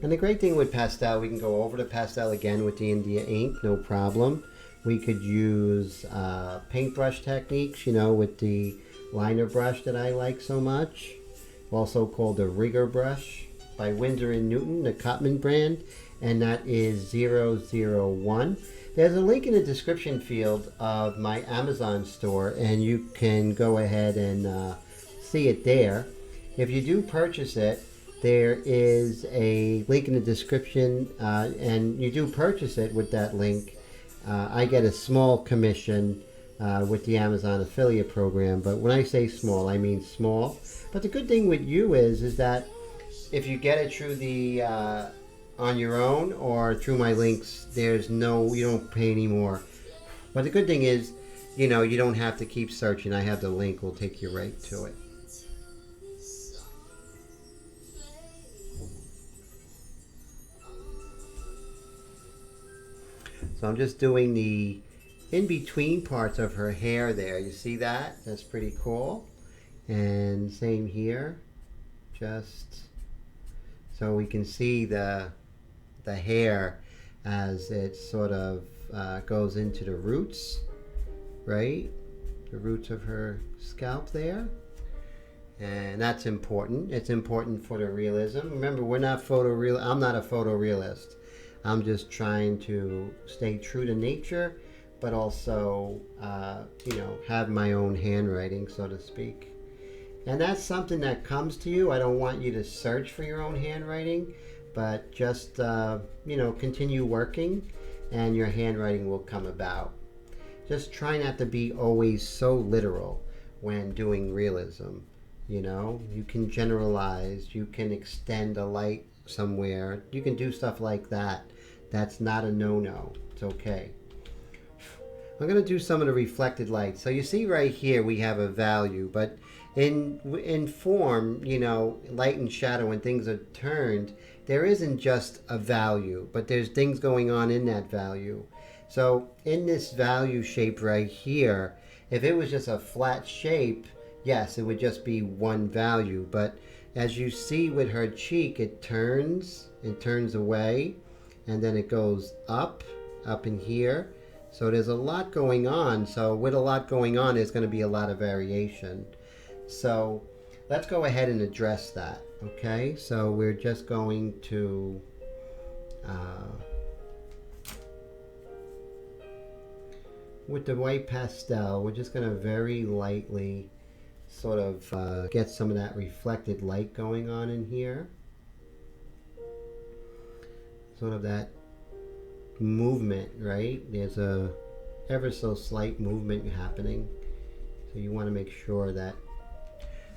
And the great thing with pastel, we can go over the pastel again with the India ink, no problem. We could use paintbrush techniques, you know, with the liner brush that I like so much, also called the rigger brush by Winsor & Newton, the Cotman brand, and that is 001. There's a link in the description field of my Amazon store, and you can go ahead and see it there. If you do purchase it, there is a link in the description, and you do purchase it with that link. I get a small commission with the Amazon affiliate program, but when I say small, I mean small. But the good thing with you is that if you get it through the on your own or through my links, you don't pay any more. But the good thing is, you know, you don't have to keep searching. I have the link, will take you right to it. So I'm just doing the in-between parts of her hair there. You see that? That's pretty cool. And same here. Just so we can see the hair as it sort of goes into the roots, right? The roots of her scalp there. And that's important. It's important for the realism. Remember, I'm not a photorealist. I'm just trying to stay true to nature, but also, you know, have my own handwriting, so to speak. And that's something that comes to you. I don't want you to search for your own handwriting, but just, you know, continue working and your handwriting will come about. just try not to be always so literal when doing realism. You know, you can generalize, you can extend a light somewhere, you can do stuff like that. That's not a no-no. It's okay. I'm going to do some of the reflected light. So you see right here we have a value, but in form, you know, light and shadow, when things are turned, there isn't just a value, but there's things going on in that value. So in this value shape right here, if it was just a flat shape, yes, it would just be one value. But as you see with her cheek, it turns away, and then it goes up in here. So there's a lot going on. So with a lot going on, there's going to be a lot of variation. So let's go ahead and address that. Okay, so we're just going to with the white pastel, we're just going to very lightly sort of get some of that reflected light going on in here. Sort of that movement, right? There's a ever so slight movement happening. So you want to make sure that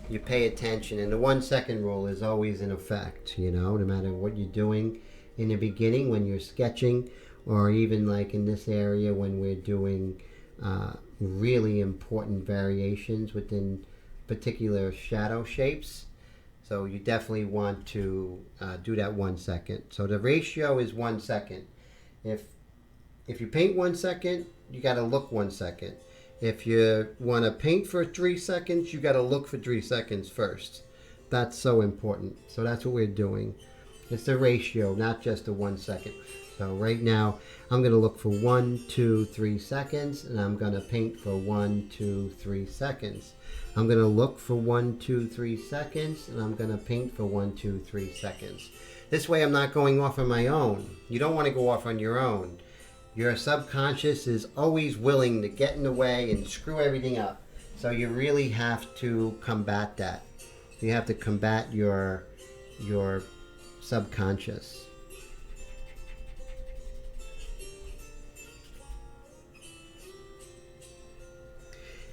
you pay attention. And the 1 second rule is always in effect, you know, no matter what you're doing in the beginning when you're sketching, or even like in this area when we're doing really important variations within particular shadow shapes. So you definitely want to do that 1 second. So the ratio is 1 second. If you paint 1 second, you got to look 1 second. If you want to paint for 3 seconds, you got to look for 3 seconds first. That's so important. So that's what we're doing. It's the ratio, not just the 1 second. So right now, I'm going to look for 1, 2, 3 seconds, and I'm going to paint for 1, 2, 3 seconds. I'm going to look for 1, 2, 3 seconds, and I'm going to paint for 1, 2, 3 seconds. This way I'm not going off on my own. You don't want to go off on your own. Your subconscious is always willing to get in the way and screw everything up. So you really have to combat that. You have to combat your subconscious.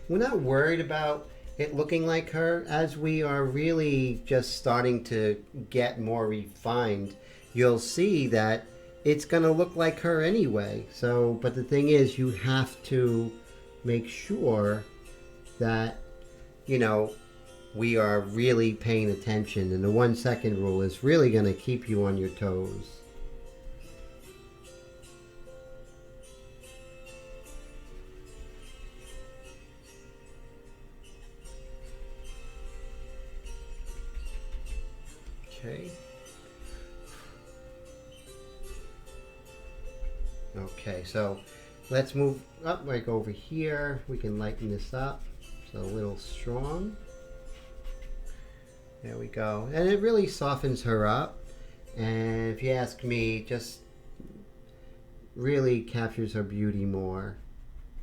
We're not worried about it looking like her. As we are really just starting to get more refined, you'll see that it's going to look like her anyway. So, but the thing is, you have to make sure that, you know, we are really paying attention. And the 1 second rule is really going to keep you on your toes. Okay. Okay, so let's move up like over here. We can lighten this up. It's a little strong. There we go. And it really softens her up. And if you ask me, just really captures her beauty more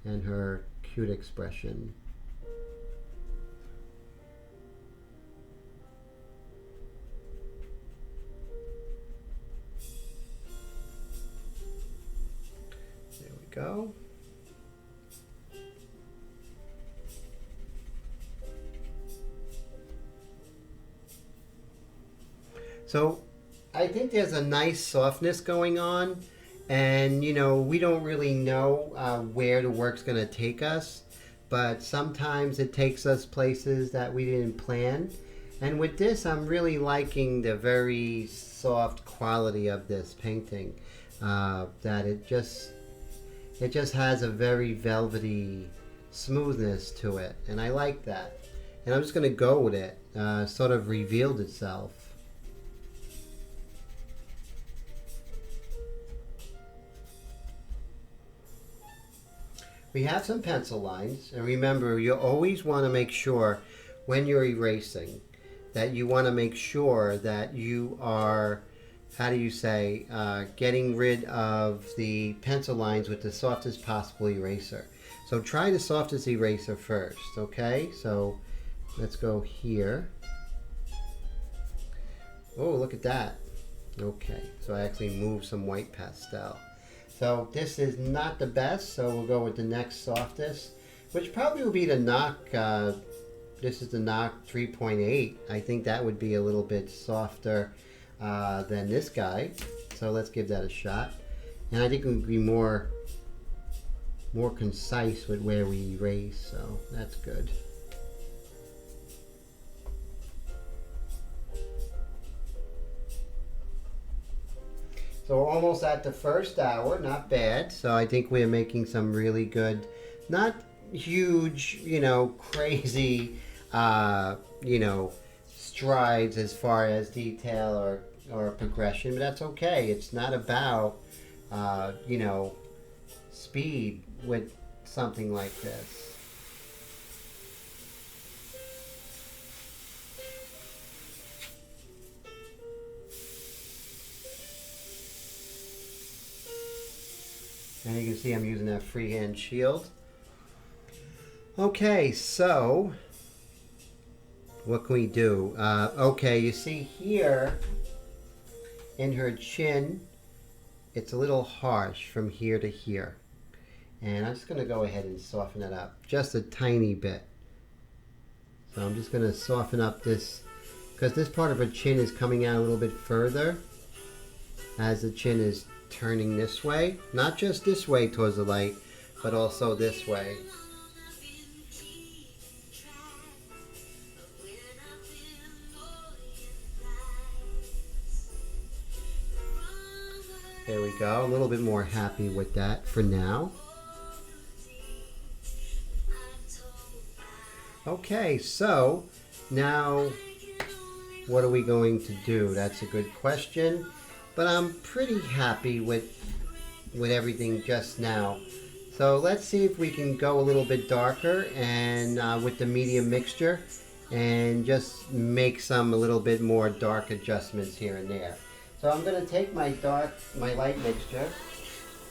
and her cute expression. Go. So I think there's a nice softness going on, and you know, we don't really know where the work's going to take us, but sometimes it takes us places that we didn't plan. And with this, I'm really liking the very soft quality of this painting, that it just has a very velvety smoothness to it, and I like that. And I'm just going to go with it. Sort of revealed itself. We have some pencil lines, and remember, you always want to make sure when you're erasing that you want to make sure that you are, how do you say, getting rid of the pencil lines with the softest possible eraser. So try the softest eraser first, okay? So let's go here. Oh, look at that. Okay, so I actually moved some white pastel. So this is not the best, so we'll go with the next softest, which probably will be the Nock. This is the Nock 3.8. I think that would be a little bit softer than this guy. So let's give that a shot. And I think it would be more concise with where we erase, so that's good. So we're almost at the first hour, not bad. So I think we're making some really good, not huge, crazy, strides as far as detail or progression, but that's okay. It's not about, speed with something like this. And you can see I'm using that freehand shield. Okay, so what can we do? Okay, you see here in her chin, it's a little harsh from here to here. And I'm just going to go ahead and soften it up just a tiny bit. So I'm just going to soften up this, because this part of her chin is coming out a little bit further as the chin is turning this way. Not just this way towards the light, but also this way. There we go. A little bit more happy with that for now. Okay, so now what are we going to do? That's a good question, but I'm pretty happy with everything just now. So let's see if we can go a little bit darker and with the medium mixture and just make some a little bit more dark adjustments here and there. So I'm going to take my light mixture,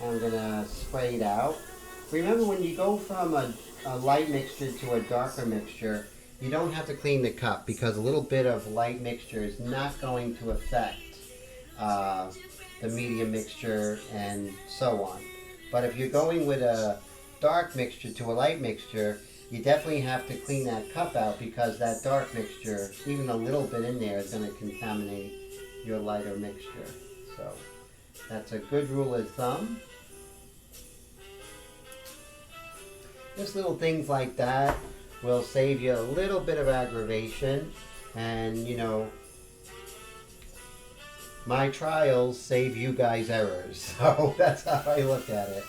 and I'm going to spray it out. Remember, when you go from a light mixture to a darker mixture, you don't have to clean the cup, because a little bit of light mixture is not going to affect the medium mixture and so on. But if you're going with a dark mixture to a light mixture, you definitely have to clean that cup out, because that dark mixture, even a little bit in there, is going to contaminate your lighter mixture. So that's a good rule of thumb. Just little things like that will save you a little bit of aggravation, and my trials save you guys errors. So that's how I look at it.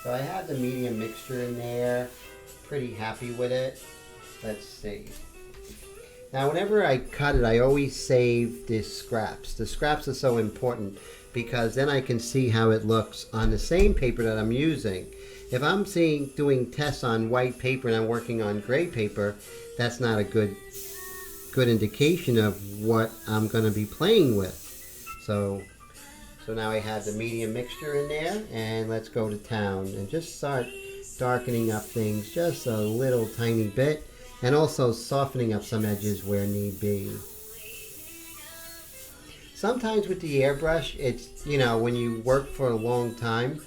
So I have the medium mixture in there, pretty happy with it. Let's see. Now whenever I cut it, I always save the scraps. The scraps are so important, because then I can see how it looks on the same paper that I'm using. If I'm doing tests on white paper and I'm working on gray paper, that's not a good indication of what I'm going to be playing with. So now I have the medium mixture in there, and let's go to town and just start darkening up things just a little tiny bit, and also softening up some edges where need be. Sometimes with the airbrush, it's, when you work for a long time,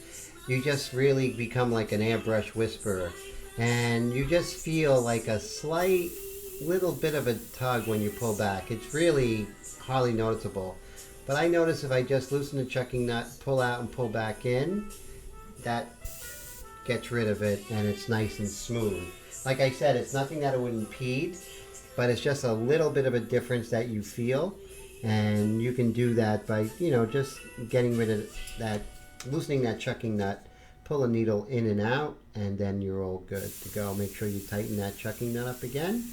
you just really become like an airbrush whisperer, and you just feel like a slight little bit of a tug when you pull back. It's really hardly noticeable, but I notice if I just loosen the chucking nut, pull out and pull back in, that gets rid of it, and it's nice and smooth. Like I said, it's nothing that it would impede, but it's just a little bit of a difference that you feel, and you can do that by just getting rid of that, loosening that chucking nut, pull a needle in and out, and then you're all good to go. Make sure you tighten that chucking nut up again,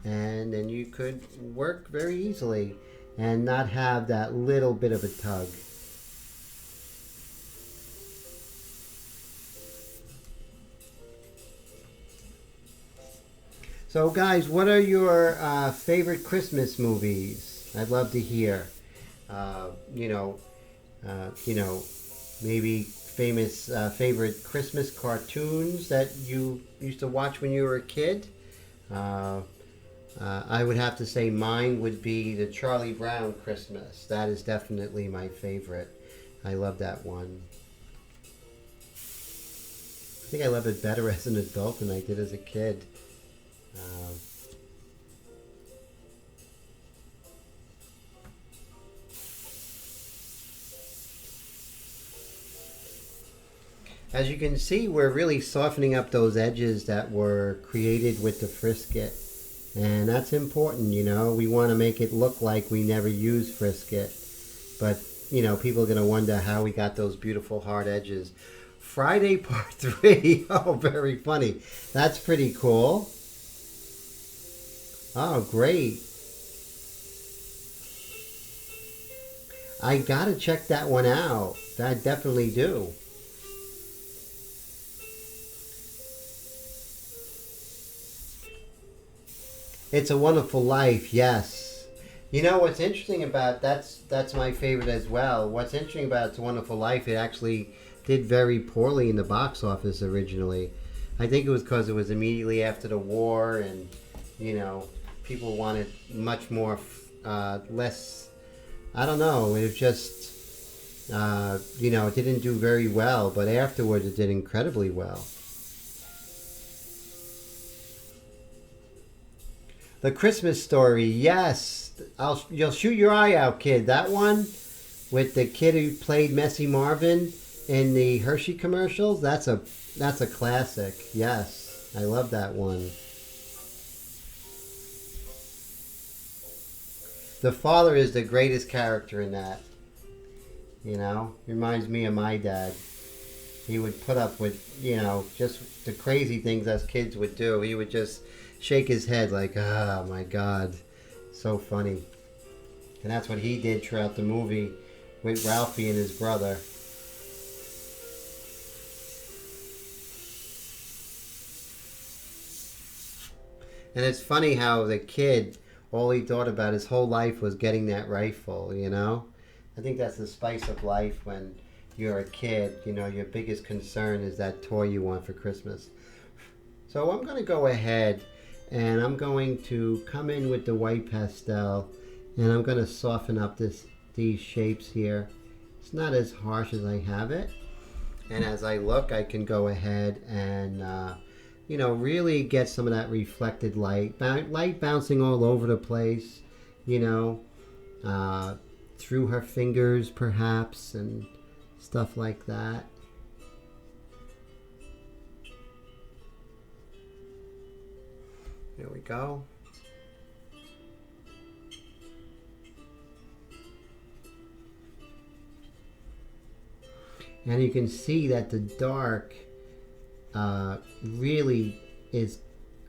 and then you could work very easily and not have that little bit of a tug. So guys, what are your favorite Christmas movies? I'd love to hear. Maybe famous favorite Christmas cartoons that you used to watch when you were a kid. I would have to say mine would be the Charlie Brown Christmas. That is definitely my favorite. I love that one. think I love it better as an adult than I did as a kid. Um, As you can see, we're really softening up those edges that were created with the Frisket. And that's important, you know. We want to make it look like we never used Frisket. But, you know, people are going to wonder how we got those beautiful hard edges. Friday part 3. Oh, very funny. That's pretty cool. Oh, great. I got to check that one out. I definitely do. It's a Wonderful Life, yes. You know what's interesting about that's my favorite as well. What's interesting about It's a Wonderful Life, it actually did very poorly in the box office originally. I think it was because it was immediately after the war, and you know, people wanted much more, less. I don't know. It was just, you know, it didn't do very well, but afterwards it did incredibly well. The Christmas Story, yes. You'll shoot your eye out, kid. That one with the kid who played Messy Marvin in the Hershey commercials. That's a classic. Yes, I love that one. The father is the greatest character in that. You know, reminds me of my dad. He would put up with, you know, just the crazy things us kids would do. He would just shake his head like, oh my God, so funny. And that's what he did throughout the movie with Ralphie and his brother. And it's funny how the kid, all he thought about his whole life was getting that rifle, you know? I think that's the spice of life when you're a kid. You know, your biggest concern is that toy you want for Christmas. So I'm going to go ahead and I'm going to come in with the white pastel, and I'm going to soften up these shapes here. It's not as harsh as I have it. And as I look, I can go ahead and, you know, really get some of that reflected light. Light bouncing all over the place, you know, through her fingers perhaps, and stuff like that. There we go. And you can see that the dark really is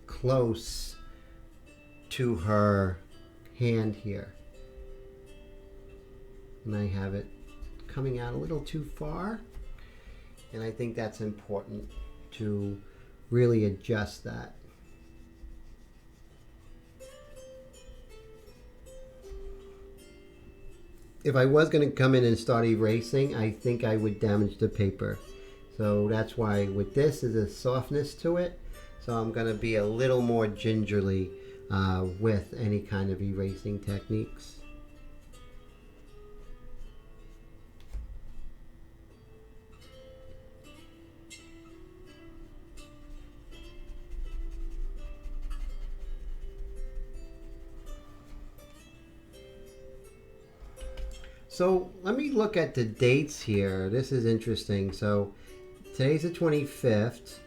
close to her hand here. And I have it coming out a little too far. And I think that's important to really adjust that. If I was going to come in and start erasing, I think I would damage the paper. So that's why with this is a softness to it. So I'm going to be a little more gingerly with any kind of erasing techniques. So let me look at the dates here. This is interesting. So today's the 25th.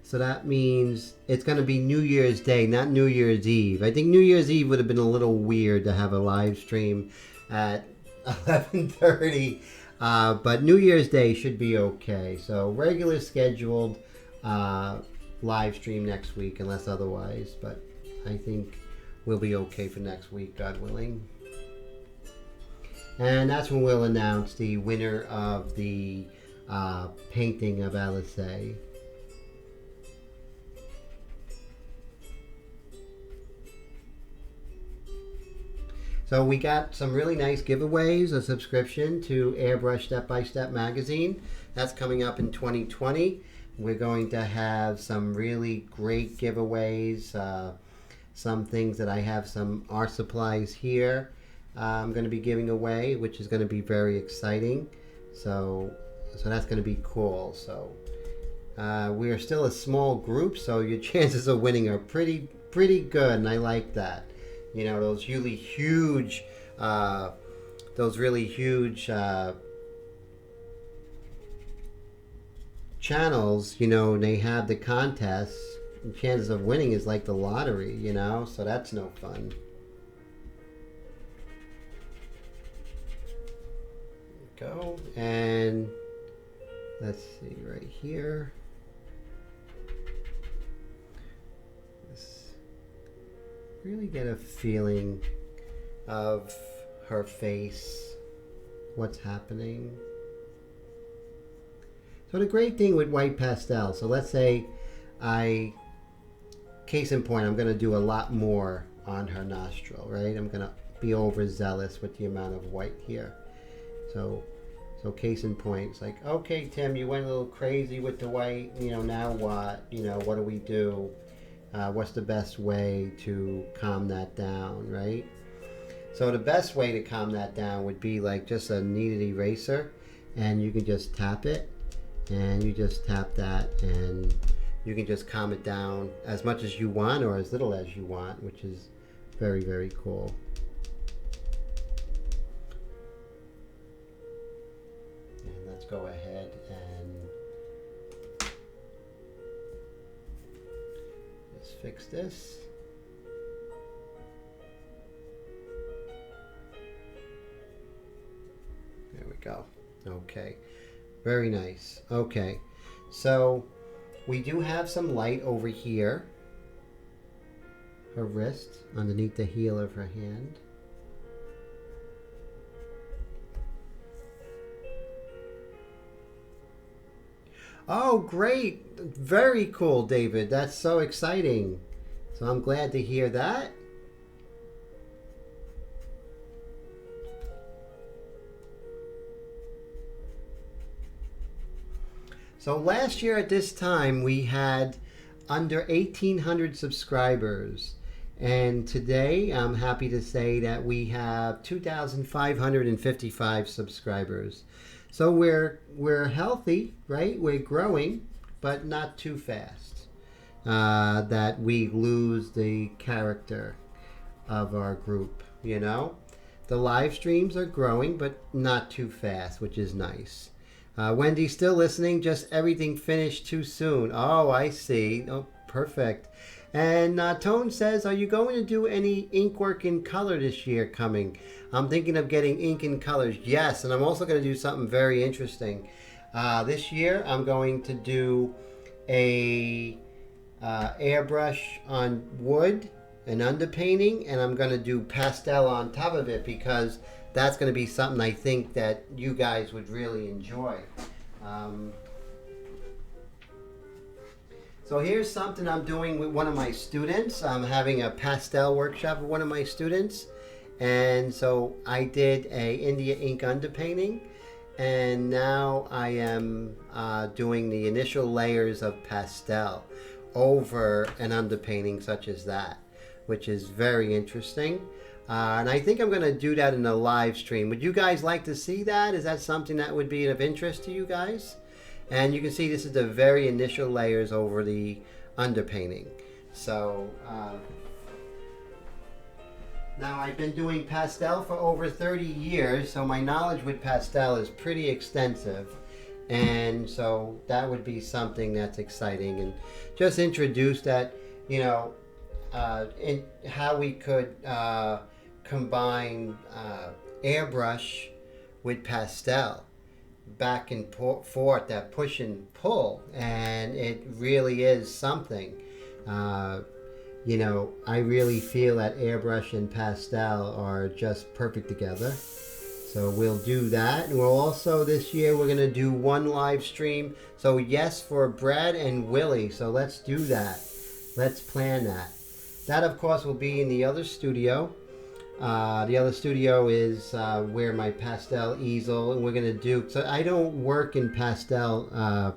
So that means it's going to be New Year's Day, not New Year's Eve. I think New Year's Eve would have been a little weird to have a live stream at 11:30. But New Year's Day should be okay. So regular scheduled live stream next week unless otherwise. But I think we'll be okay for next week, God willing. And that's when we'll announce the winner of the painting of Alice. So we got some really nice giveaways, a subscription to Airbrush Step by Step magazine. That's coming up in 2020. We're going to have some really great giveaways, some things that I have, some art supplies here. I'm going to be giving away, which is going to be very exciting. So that's going to be cool. So we are still a small group, so your chances of winning are pretty good, and I like that. You know, those really huge channels, you know, they have the contests, and chances of winning is like the lottery, you know, so that's no fun. Go, and let's see right here. Let's really get a feeling of her face, what's happening. So the great thing with white pastel, so let's say case in point, I'm going to do a lot more on her nostril, right? I'm going to be overzealous with the amount of white here. So case in point, it's like, okay, Tim, you went a little crazy with the white, you know, now what? You know, what do we do? What's the best way to calm that down, right? So the best way to calm that down would be like just a kneaded eraser, and you can just tap it, and you just tap that, and you can just calm it down as much as you want or as little as you want, which is very, very cool. And let's go ahead and just fix this. There we go. Okay. Very nice. Okay. So we do have some light over here. Her wrist, underneath the heel of her hand. Oh, great. Very cool, David. That's so exciting. So I'm glad to hear that. So last year at this time, we had under 1,800 subscribers. And today, I'm happy to say that we have 2,555 subscribers. So we're healthy, right? We're growing, but not too fast. That we lose the character of our group, you know? The live streams are growing, but not too fast, which is nice. Wendy's still listening, just everything finished too soon. Oh, I see. Oh, perfect. And Tone says, are you going to do any ink work in color this year coming? I'm thinking of getting ink in colors. Yes, and I'm also going to do something very interesting. This year, I'm going to do a airbrush on wood, an underpainting, and I'm going to do pastel on top of it because that's going to be something I think that you guys would really enjoy. So here's something I'm doing with one of my students. I'm having a pastel workshop with one of my students. And so I did a India ink underpainting. And now I am doing the initial layers of pastel over an underpainting such as that, which is very interesting. And I think I'm going to do that in a live stream. Would you guys like to see that? Is that something that would be of interest to you guys? And you can see this is the very initial layers over the underpainting. So now I've been doing pastel for over 30 years, so my knowledge with pastel is pretty extensive. And so that would be something that's exciting, and just introduce that, you know, in how we could combine airbrush with pastel, back and forth, that push and pull, and it really is something. You know, I really feel that airbrush and pastel are just perfect together. So we'll do that. And we'll also, this year, we're going to do one live stream. So yes, for Brad and Willie. So let's do that. Let's plan that. That, of course, will be in the other studio. The other studio is where my pastel easel, and we're going to do, so I don't work in pastel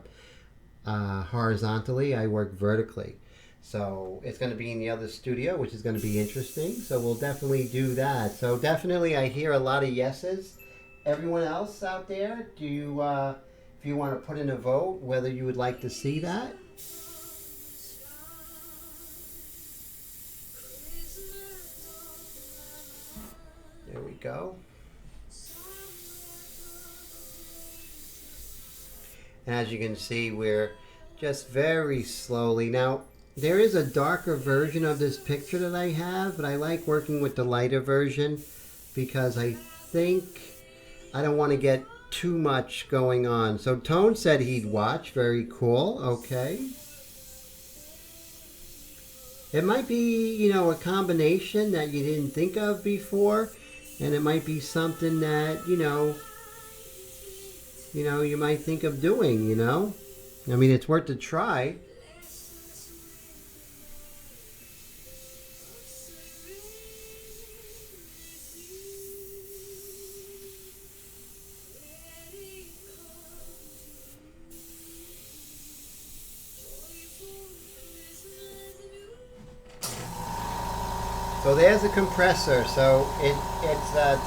horizontally, I work vertically. So it's going to be in the other studio, which is going to be interesting. So we'll definitely do that. So definitely I hear a lot of yeses. Everyone else out there, do you if you want to put in a vote whether you would like to see that. There we go. As you can see, we're just very slowly. Now, there is a darker version of this picture that I have, but I like working with the lighter version because I think I don't want to get too much going on. So Tone said he'd watch. Very cool. Okay. It might be, you know, a combination that you didn't think of before, and it might be something that, you know, you might think of doing, you know. I mean, it's worth a try. So there's a compressor. So it's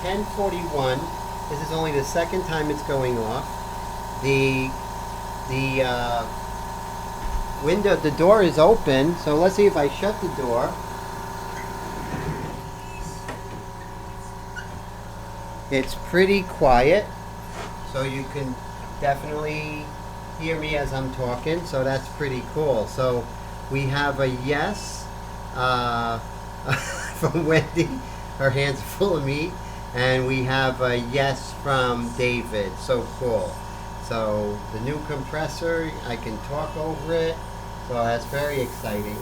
10:41. This is only the second time it's going off. The window, the door is open. So let's see if I shut the door. It's pretty quiet, so you can definitely hear me as I'm talking. So that's pretty cool. So we have a yes from Wendy. Her hands are full of meat. And we have a yes from David. So cool. So the new compressor, I can talk over it. So that's very exciting.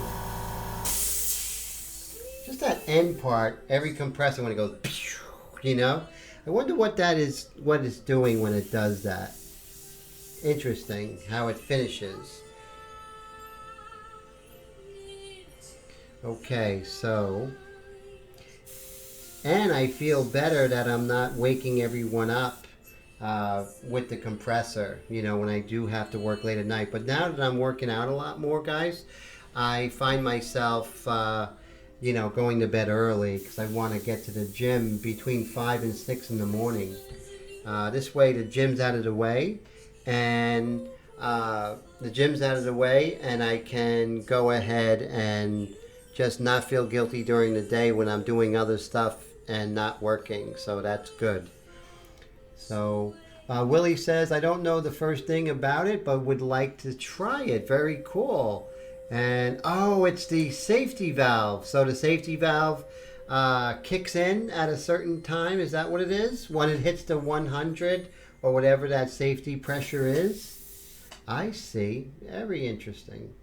Just that end part, every compressor when it goes, you know. I wonder what that is, what it's doing when it does that. Interesting how it finishes. Okay, so. And I feel better that I'm not waking everyone up with the compressor, you know, when I do have to work late at night. But now that I'm working out a lot more, guys, I find myself, you know, going to bed early because I want to get to the gym between 5 and 6 in the morning. This way the gym's out of the way, and I can go ahead and just not feel guilty during the day when I'm doing other stuff and not working. So that's good. So Willie says, I don't know the first thing about it, but would like to try it. Very cool. And oh, it's the safety valve. So the safety valve kicks in at a certain time. Is that what it is? When it hits the 100 or whatever that safety pressure is? I see. Very interesting.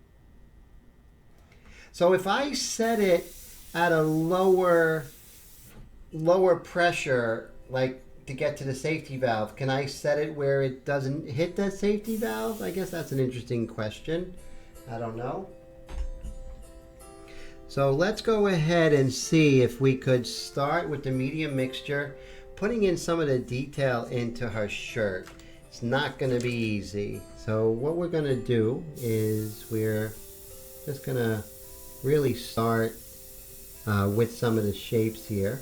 So if I set it at a lower pressure, like to get to the safety valve, can I set it where it doesn't hit that safety valve? I guess that's an interesting question. I don't know. So let's go ahead and see if we could start with the medium mixture, putting in some of the detail into her shirt. It's not going to be easy. So what we're going to do is we're just going to really start with some of the shapes here.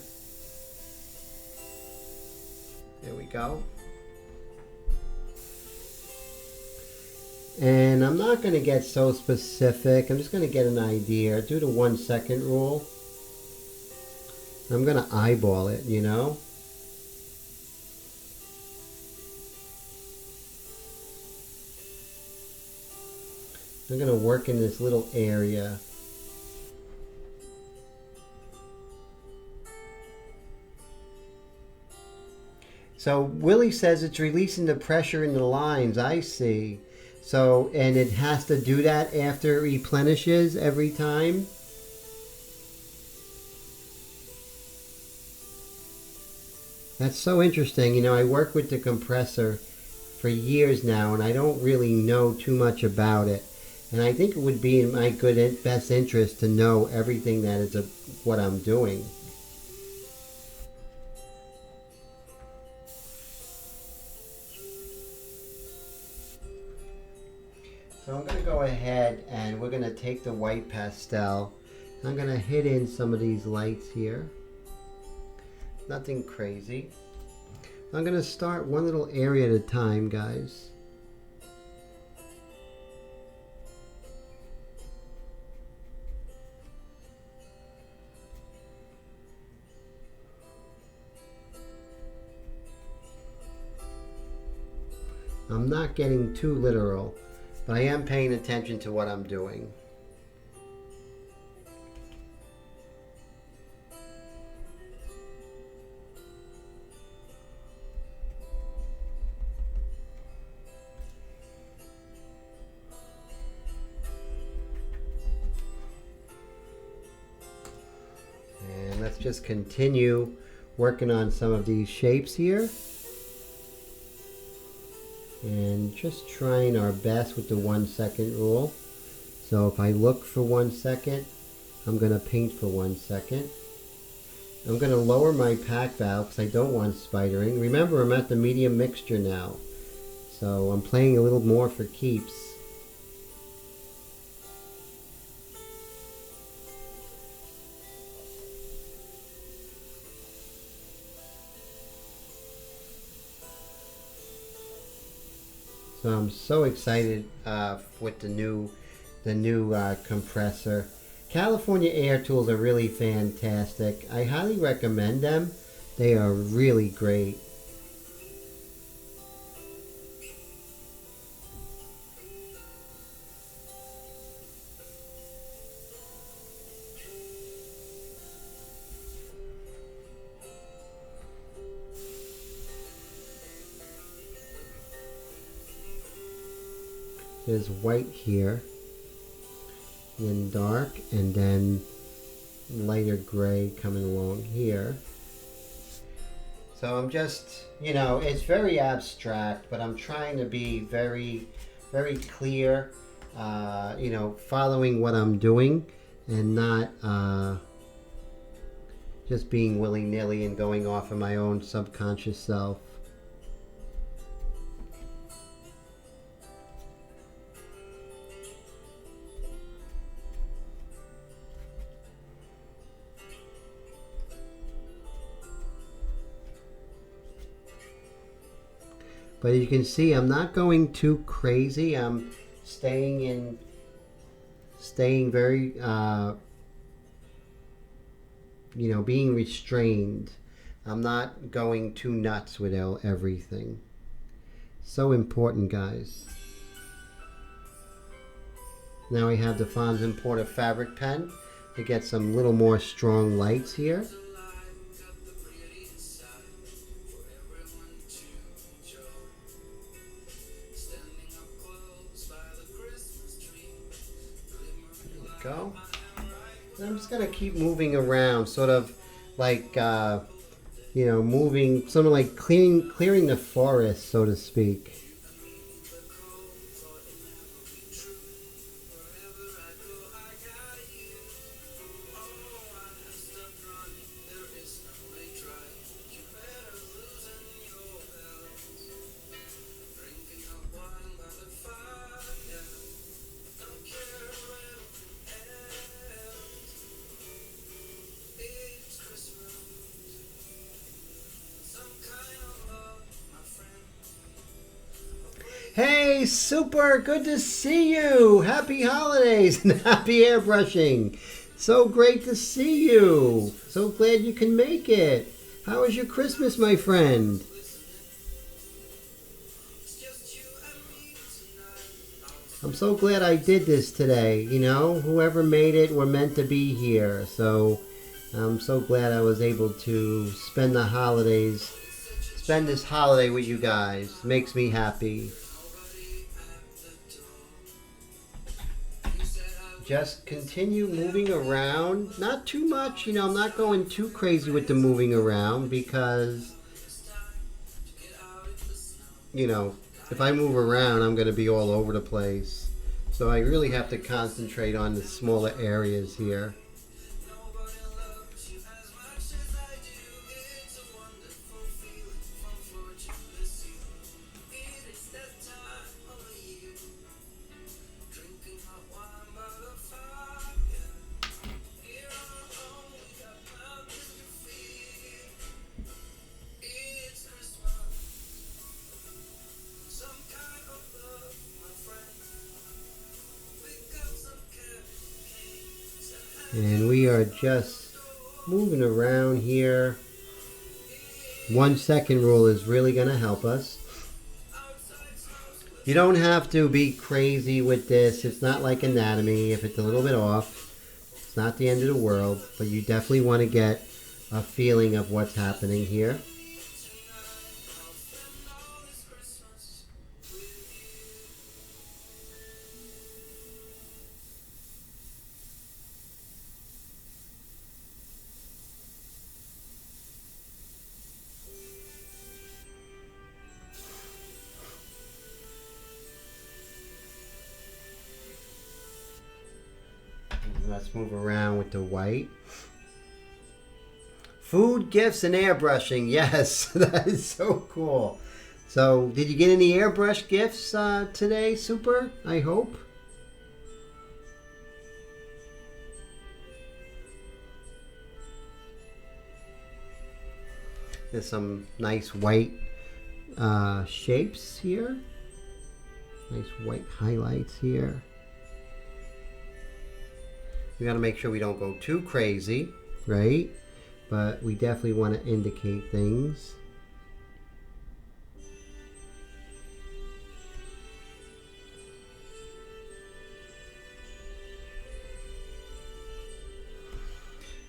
There we go. And I'm not going to get so specific. I'm just going to get an idea. Do the 1 second rule. I'm going to eyeball it, you know. I'm going to work in this little area. So Willie says it's releasing the pressure in the lines. I see. So, and it has to do that after it replenishes every time. That's so interesting. You know, I work with the compressor for years now, and I don't really know too much about it. And I think it would be in my best interest to know everything that is what I'm doing. So I'm going to go ahead and we're going to take the white pastel. I'm going to hit in some of these lights here. Nothing crazy. I'm going to start one little area at a time, guys. I'm not getting too literal, but I am paying attention to what I'm doing. And let's just continue working on some of these shapes here. And just trying our best with the 1 second rule. So if I look for 1 second, I'm going to paint for 1 second. I'm going to lower my pack valve because I don't want spidering. Remember, I'm at the medium mixture now. So I'm playing a little more for keeps. So I'm so excited with the new compressor. California Air Tools are really fantastic. I highly recommend them. They are really great. There's white here, then dark, and then lighter gray coming along here. So I'm just, you know, it's very abstract, but I'm trying to be very, very clear, you know, following what I'm doing and not just being willy-nilly and going off of my own subconscious self. But you can see I'm not going too crazy. I'm staying very, you know, being restrained. I'm not going too nuts with everything. So important, guys. Now I have the Fons Importer fabric pen to get some little more strong lights here. Go. And I'm just gonna keep moving around, sort of like you know, moving, sort of like clearing the forest, so to speak. Hey, super, good to see you. Happy holidays and happy airbrushing. So great to see you. So glad you can make it. How was your Christmas, my friend? I'm so glad I did this today. You know, whoever made it, we're meant to be here. So I'm so glad I was able to spend this holiday with you guys. Makes me happy. Just continue moving around, not too much, you know, I'm not going too crazy with the moving around because, you know, if I move around, I'm going to be all over the place. So I really have to concentrate on the smaller areas here. And we are just moving around here. 1 second rule is really going to help us. You don't have to be crazy with this. It's not like anatomy. If it's a little bit off, it's not the end of the world, but you definitely want to get a feeling of what's happening here. Let's move around with the white. Food, gifts, and airbrushing. Yes, that is so cool. So, did you get any airbrush gifts today, Super? I hope. There's some nice white shapes here. Nice white highlights here. We got to make sure we don't go too crazy, right? But we definitely want to indicate things.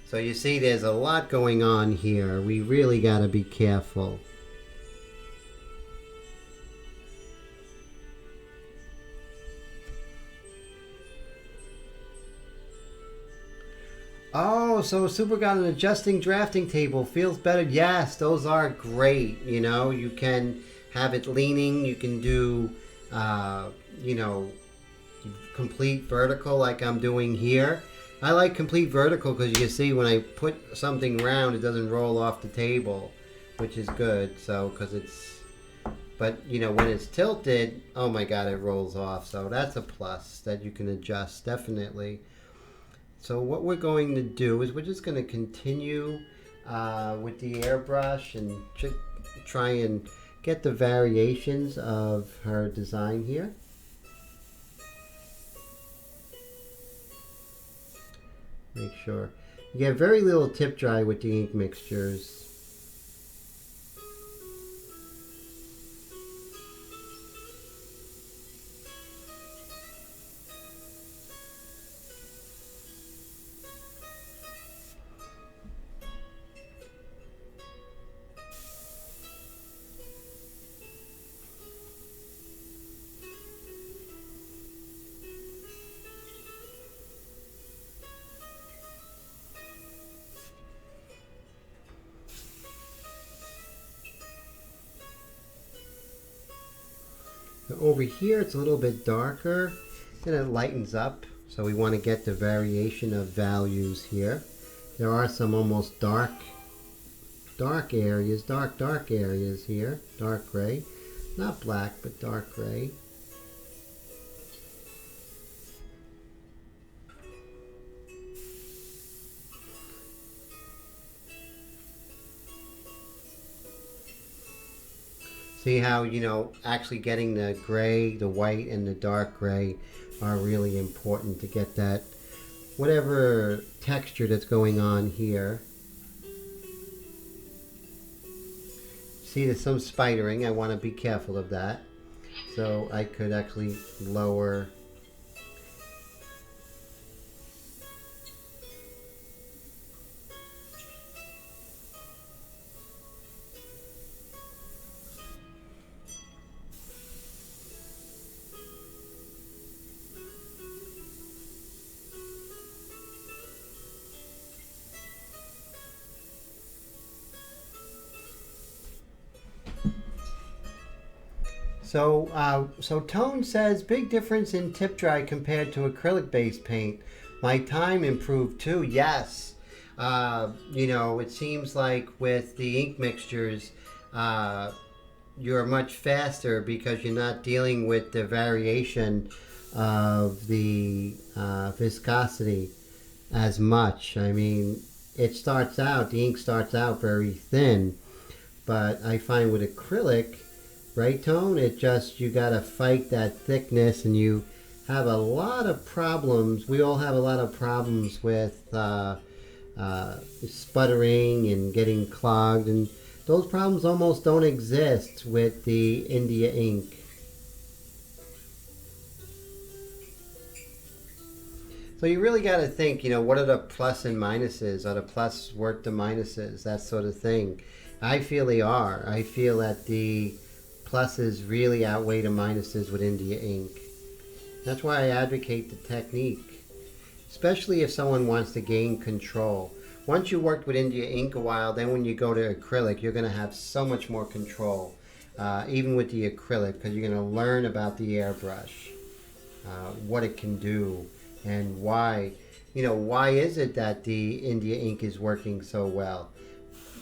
So you see there's a lot going on here. We really got to be careful. Oh, so Super got an adjusting drafting table. Feels better. Yes, those are great. You know, you can have it leaning. You can do, you know, complete vertical like I'm doing here. I like complete vertical because you see when I put something round, it doesn't roll off the table, which is good. So, because it's, but you know, when it's tilted, oh my God, it rolls off. So that's a plus that you can adjust, definitely. So what we're going to do is we're just going to continue with the airbrush and try and get the variations of her design here. Make sure you get very little tip dry with the ink mixtures. Over here it's a little bit darker, then it lightens up, so we want to get the variation of values here. There are some almost dark areas, dark areas here, dark gray, not black but dark gray. See how, you know, actually getting the gray, the white, and the dark gray are really important to get that whatever texture that's going on here. See, there's some spidering. I want to be careful of that. So I could actually lower. So Tone says, big difference in tip dry compared to acrylic based paint. My time improved too. Yes. You know, it seems like with the ink mixtures, you're much faster because you're not dealing with the variation of the viscosity as much. I mean, it starts out, the ink starts out very thin, but I find with acrylic, right, Tone? It just, you gotta fight that thickness, and you have a lot of problems. We all have a lot of problems with sputtering and getting clogged, and those problems almost don't exist with the India ink. So you really got to think, what are the plus and minuses? Are the plus worth the minuses? That sort of thing. I feel they are. I feel that the pluses really outweigh the minuses with India ink. That's why I advocate the technique, especially if someone wants to gain control. Once you worked with India ink a while, then when you go to acrylic, you're going to have so much more control, even with the acrylic, because you're going to learn about the airbrush, what it can do, and why. Why is it that the India ink is working so well?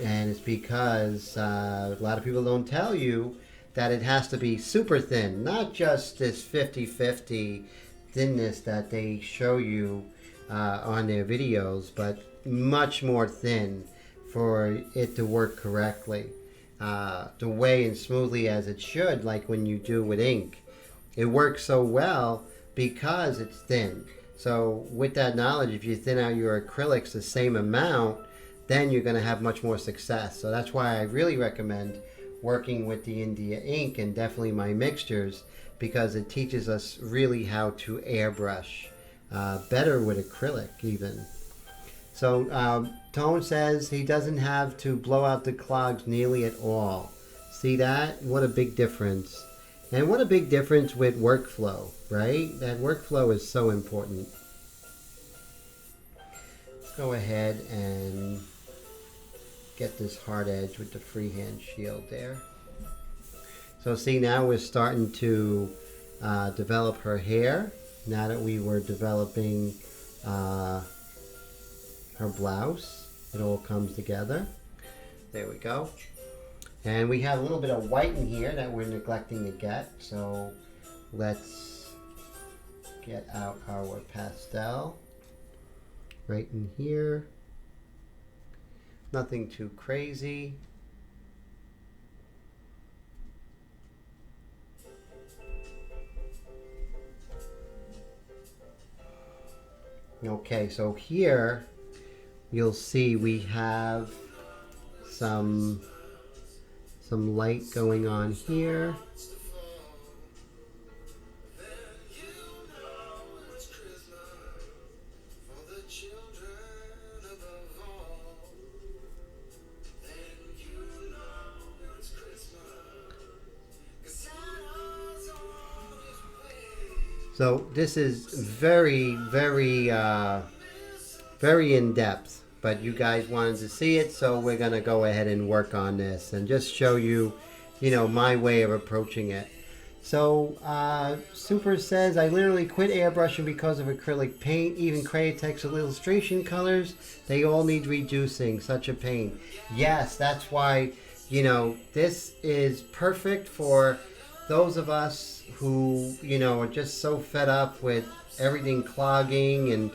And it's because a lot of people don't tell you that it has to be super thin, not just this 50-50 thinness that they show you on their videos, but much more thin for it to work correctly, the way and smoothly as it should, like when you do with ink. It works so well because it's thin. So with that knowledge, if you thin out your acrylics the same amount, then you're going to have much more success. So that's why I really recommend working with the India ink, and definitely my mixtures, because it teaches us really how to airbrush better with acrylic even. So Tone says he doesn't have to blow out the clogs nearly at all. See that? What a big difference. And what a big difference with workflow, right? That workflow is so important. Let's go ahead and get this hard edge with the freehand shield there. So see, now we're starting to develop her hair, now that we were developing her blouse. It all comes together. There we go. And we have a little bit of white in here that we're neglecting to get, so let's get out our pastel right in here. Nothing too crazy. Okay, so here you'll see we have some light going on here. So this is very, very, very in-depth, but you guys wanted to see it, so we're going to go ahead and work on this and just show you, my way of approaching it. So Super says, I literally quit airbrushing because of acrylic paint, even Crayotex illustration colors, they all need reducing, such a pain. Yes, that's why, this is perfect for those of us who, are just so fed up with everything clogging and,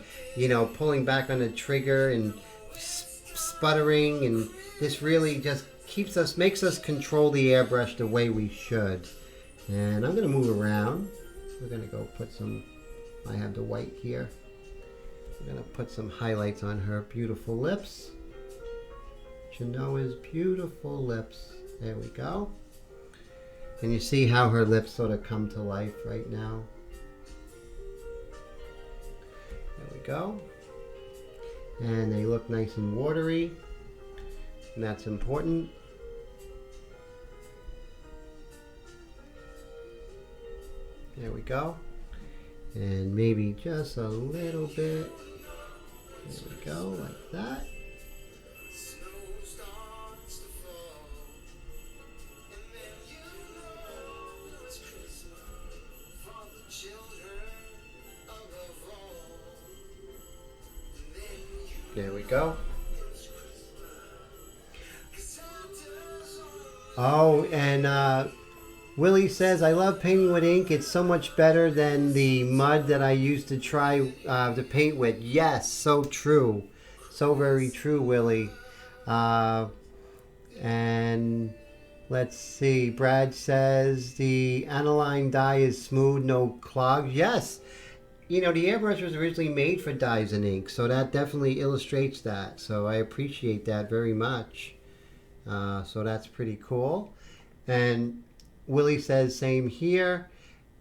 pulling back on the trigger and sputtering, and this really just makes us control the airbrush the way we should. And I'm going to move around. We're going to go put some, I have the white here. We're going to put some highlights on her beautiful lips. Chinoa's beautiful lips. There we go. And you see how her lips sort of come to life right now. There we go. And they look nice and watery. And that's important. There we go. And maybe just a little bit. There we go, like that. There we go. Oh, and Willie says, I love painting with ink. It's so much better than the mud that I used to try to paint with. Yes, so true. So very true, Willie. And let's see. Brad says, the aniline dye is smooth, no clogs. Yes. The airbrush was originally made for dyes and ink, so that definitely illustrates that. So I appreciate that very much. So that's pretty cool. And Willie says, same here.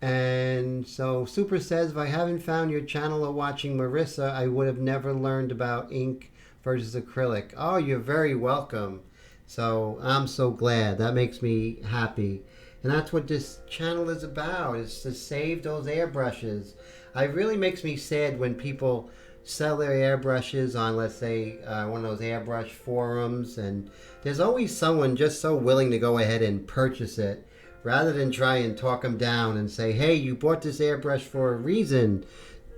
And so Super says, if I haven't found your channel or watching Marissa, I would have never learned about ink versus acrylic. Oh, you're very welcome. So I'm so glad. That makes me happy. And that's what this channel is about, is to save those airbrushes. It really makes me sad when people sell their airbrushes on, let's say, one of those airbrush forums, and there's always someone just so willing to go ahead and purchase it, rather than try and talk them down and say, hey, you bought this airbrush for a reason.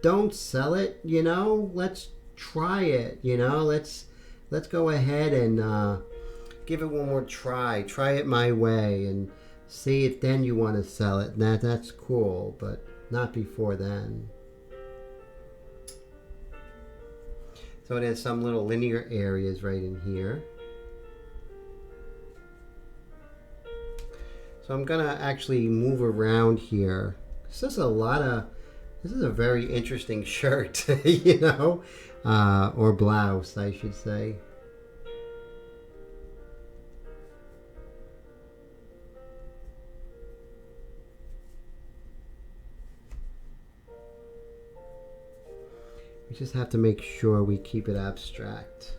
Don't sell it, you know? Let's try it, you know? Let's go ahead and give it one more try. Try it my way and see if then you want to sell it. That's cool, but not before then. So there's some little linear areas right in here. So I'm gonna actually move around here. This is a very interesting shirt, you know, or blouse, I should say. We just have to make sure we keep it abstract.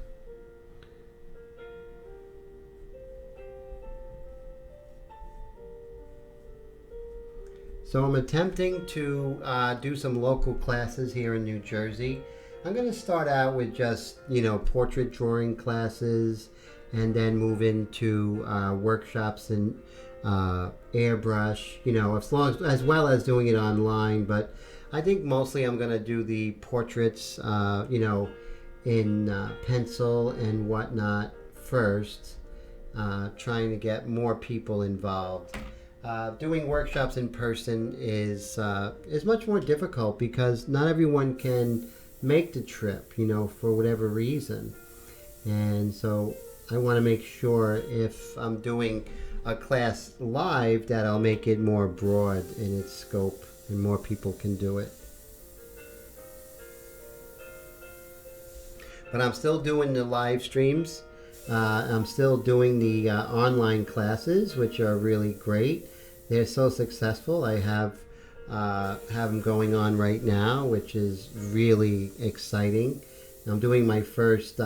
So I'm attempting to do some local classes here in New Jersey. I'm going to start out with just, you know, portrait drawing classes, and then move into workshops in airbrush, you know, as well as doing it online. But I think mostly I'm going to do the portraits, you know, in pencil and whatnot first, trying to get more people involved. Doing workshops in person is much more difficult because not everyone can make the trip, you know, for whatever reason. And so I want to make sure if I'm doing a class live that I'll make it more broad in its scope and more people can do it. But I'm still doing the live streams. I'm still doing the online classes, which are really great. They're so successful. I have them going on right now, which is really exciting. I'm doing my first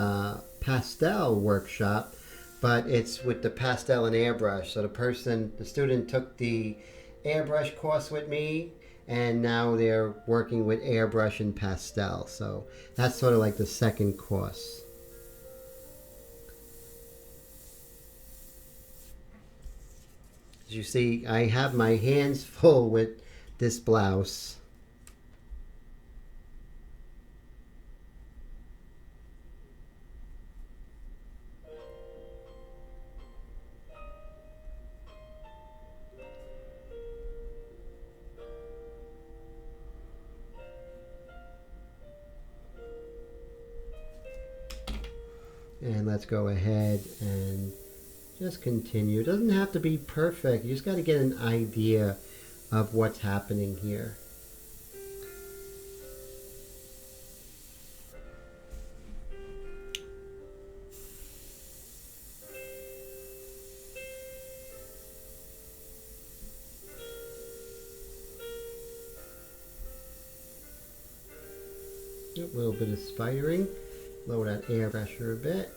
pastel workshop, but it's with the pastel and airbrush. So the student took the airbrush course with me, and now they're working with airbrush and pastel. So that's sort of like the second course. As you see, I have my hands full with this blouse. And let's go ahead and just continue. It doesn't have to be perfect. You just got to get an idea of what's happening here. A little bit of spidering. Lower that air pressure a bit.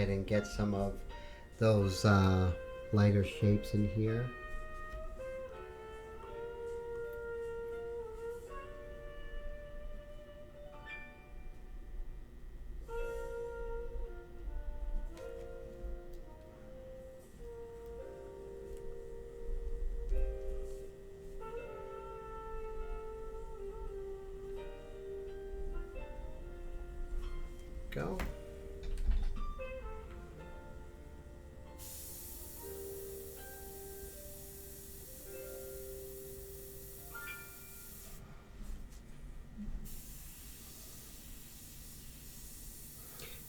ahead and get some of those lighter shapes in here. Go.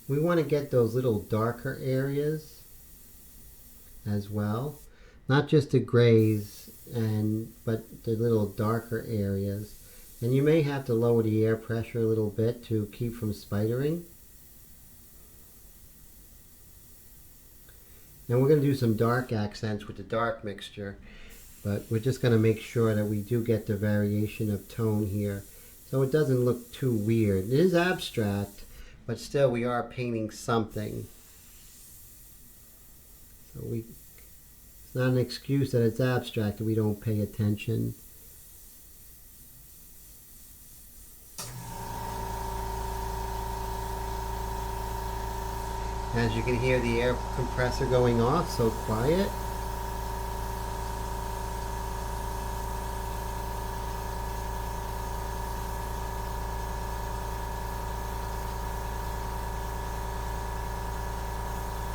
We want to get those little darker areas as well, not just the grays but the little darker areas. And you may have to lower the air pressure a little bit to keep from spidering. And we're going to do some dark accents with the dark mixture, but we're just going to make sure that we do get the variation of tone here so it doesn't look too weird. It is abstract, but still we are painting something. So it's not an excuse that it's abstract that we don't pay attention. As you can hear the air compressor going off, so quiet.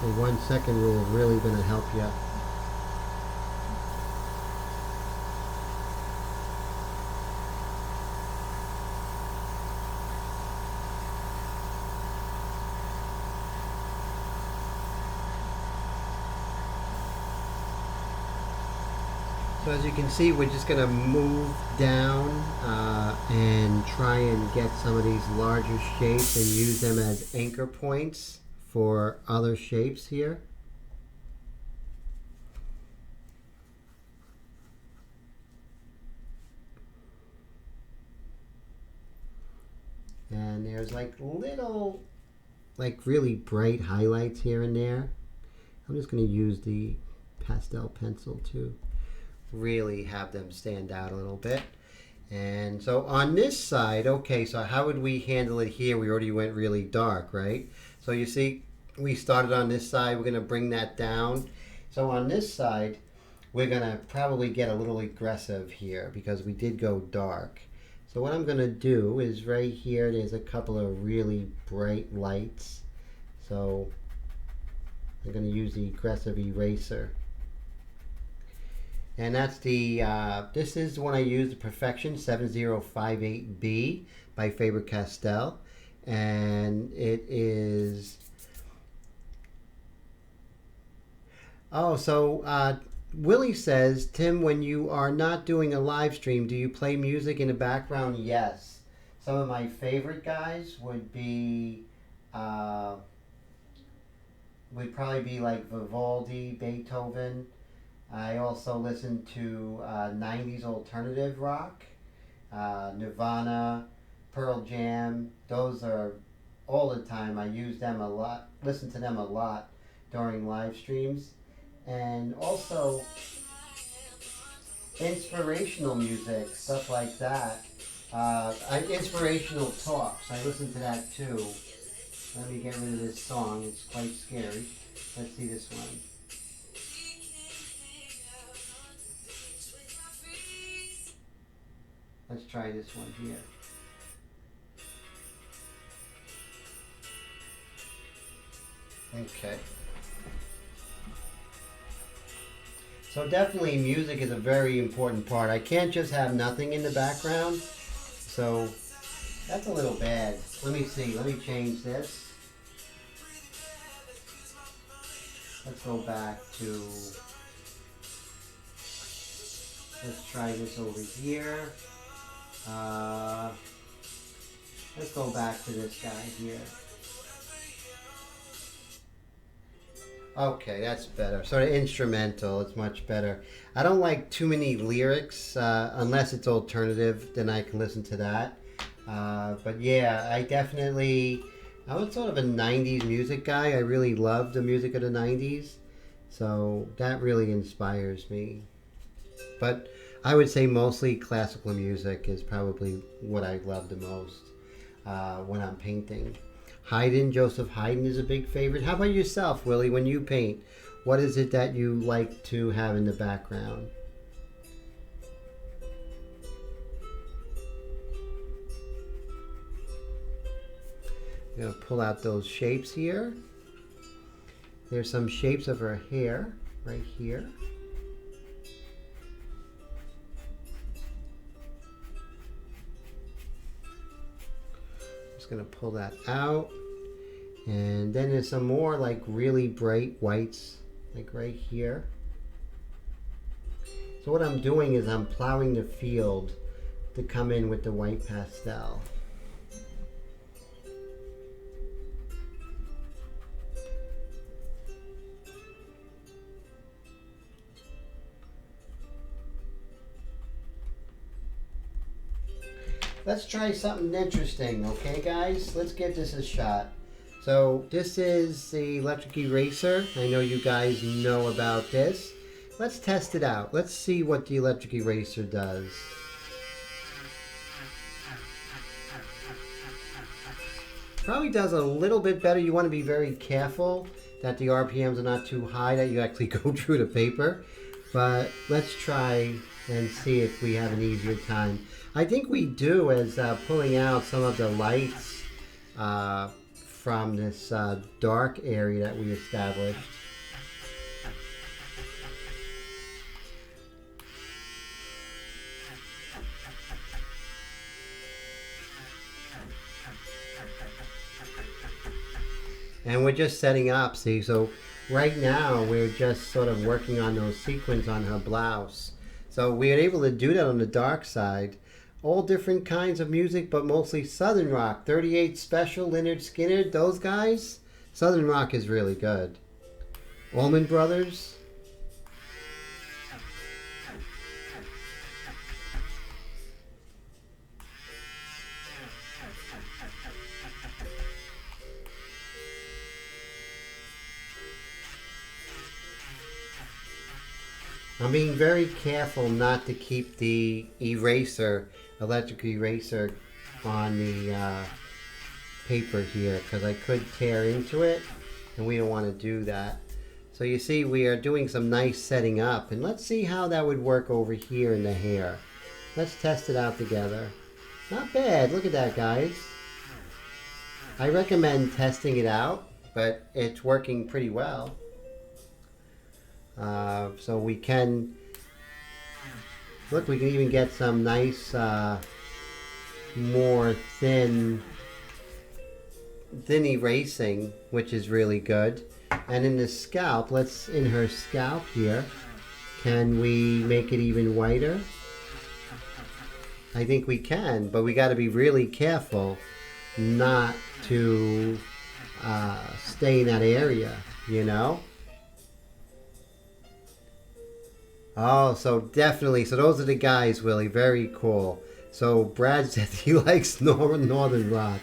The 1 second rule is really going to help you. So as you can see, we're just going to move down and try and get some of these larger shapes and use them as anchor points for other shapes here. And there's like little, like really bright highlights here and there. I'm just going to use the pastel pencil to really have them stand out a little bit. And so on this side, okay, so how would we handle it here? We already went really dark, right? So you see, we started on this side, we're going to bring that down. So on this side, we're going to probably get a little aggressive here because we did go dark. So what I'm going to do is right here, there's a couple of really bright lights. So I'm going to use the aggressive eraser. And that's the, this is the one I use, the Perfection 7058B by Faber-Castell. And it is, oh, so Willie says, Tim, when you are not doing a live stream, do you play music in the background? Yes. Some of my favorite guys would be, would probably be like Vivaldi, Beethoven. I also listen to 90s alternative rock, Nirvana, Pearl Jam. Those are all the time. I use them a lot, listen to them a lot during live streams. And also inspirational music, stuff like that. Inspirational talks, I listen to that too. Let me get rid of this song, it's quite scary. Let's see this one. Let's try this one here. Okay. So definitely music is a very important part. I can't just have nothing in the background. So that's a little bad. Let me see. Let me change this. Let's go back to, let's try this over here. Let's go back to this guy here. Okay, that's better. Sort of instrumental, it's much better. I don't like too many lyrics, unless it's alternative, then I can listen to that. But yeah, I definitely I was sort of a 90s music guy. I really loved the music of the 90s. So that really inspires me. But I would say mostly classical music is probably what I love the most when I'm painting. Haydn, Joseph Haydn is a big favorite. How about yourself, Willie, when you paint? What is it that you like to have in the background? I'm going to pull out those shapes here. There's some shapes of her hair right here. Just going to pull that out. And then there's some more like really bright whites, like right here. So what I'm doing is I'm plowing the field to come in with the white pastel. Let's try something interesting, okay guys? Let's give this a shot. So this is the electric eraser. I know you guys know about this. Let's test it out. Let's see what the electric eraser does. Probably does a little bit better. You want to be very careful that the RPMs are not too high, that you actually go through the paper. But let's try and see if we have an easier time. I think we do, as pulling out some of the lights from this dark area that we established. And we're just setting up, see, so right now we're just sort of working on those sequins on her blouse. So we are able to do that on the dark side. All different kinds of music, but mostly Southern rock. 38 Special, Lynyrd Skynyrd, those guys. Southern rock is really good. Allman Brothers. I'm being very careful not to keep the eraser, electric eraser, on the paper here, because I could tear into it, and we don't want to do that. So you see, we are doing some nice setting up, and let's see how that would work over here in the hair. Let's test it out together. Not bad. Look at that, guys. I recommend testing it out, but it's working pretty well. So we can, look, we can even get some nice, more thin erasing, which is really good. And in the scalp, in her scalp here, can we make it even whiter? I think we can, but we got to be really careful not to stay in that area, you know? Oh, so definitely. So those are the guys, Willie. Very cool. So Brad said he likes Northern rock.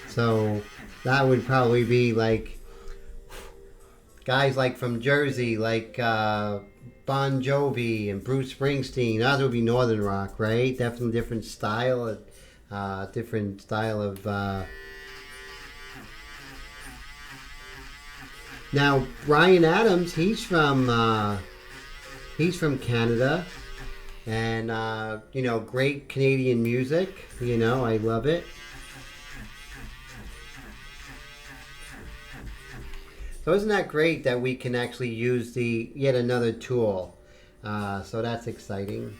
So that would probably be like guys like from Jersey, like Bon Jovi and Bruce Springsteen. That would be Northern rock, right? Definitely different style. Different style of... Now, Bryan Adams, he's from Canada, and you know, great Canadian music. You know, I love it. So isn't that great that we can actually use yet another tool? So that's exciting.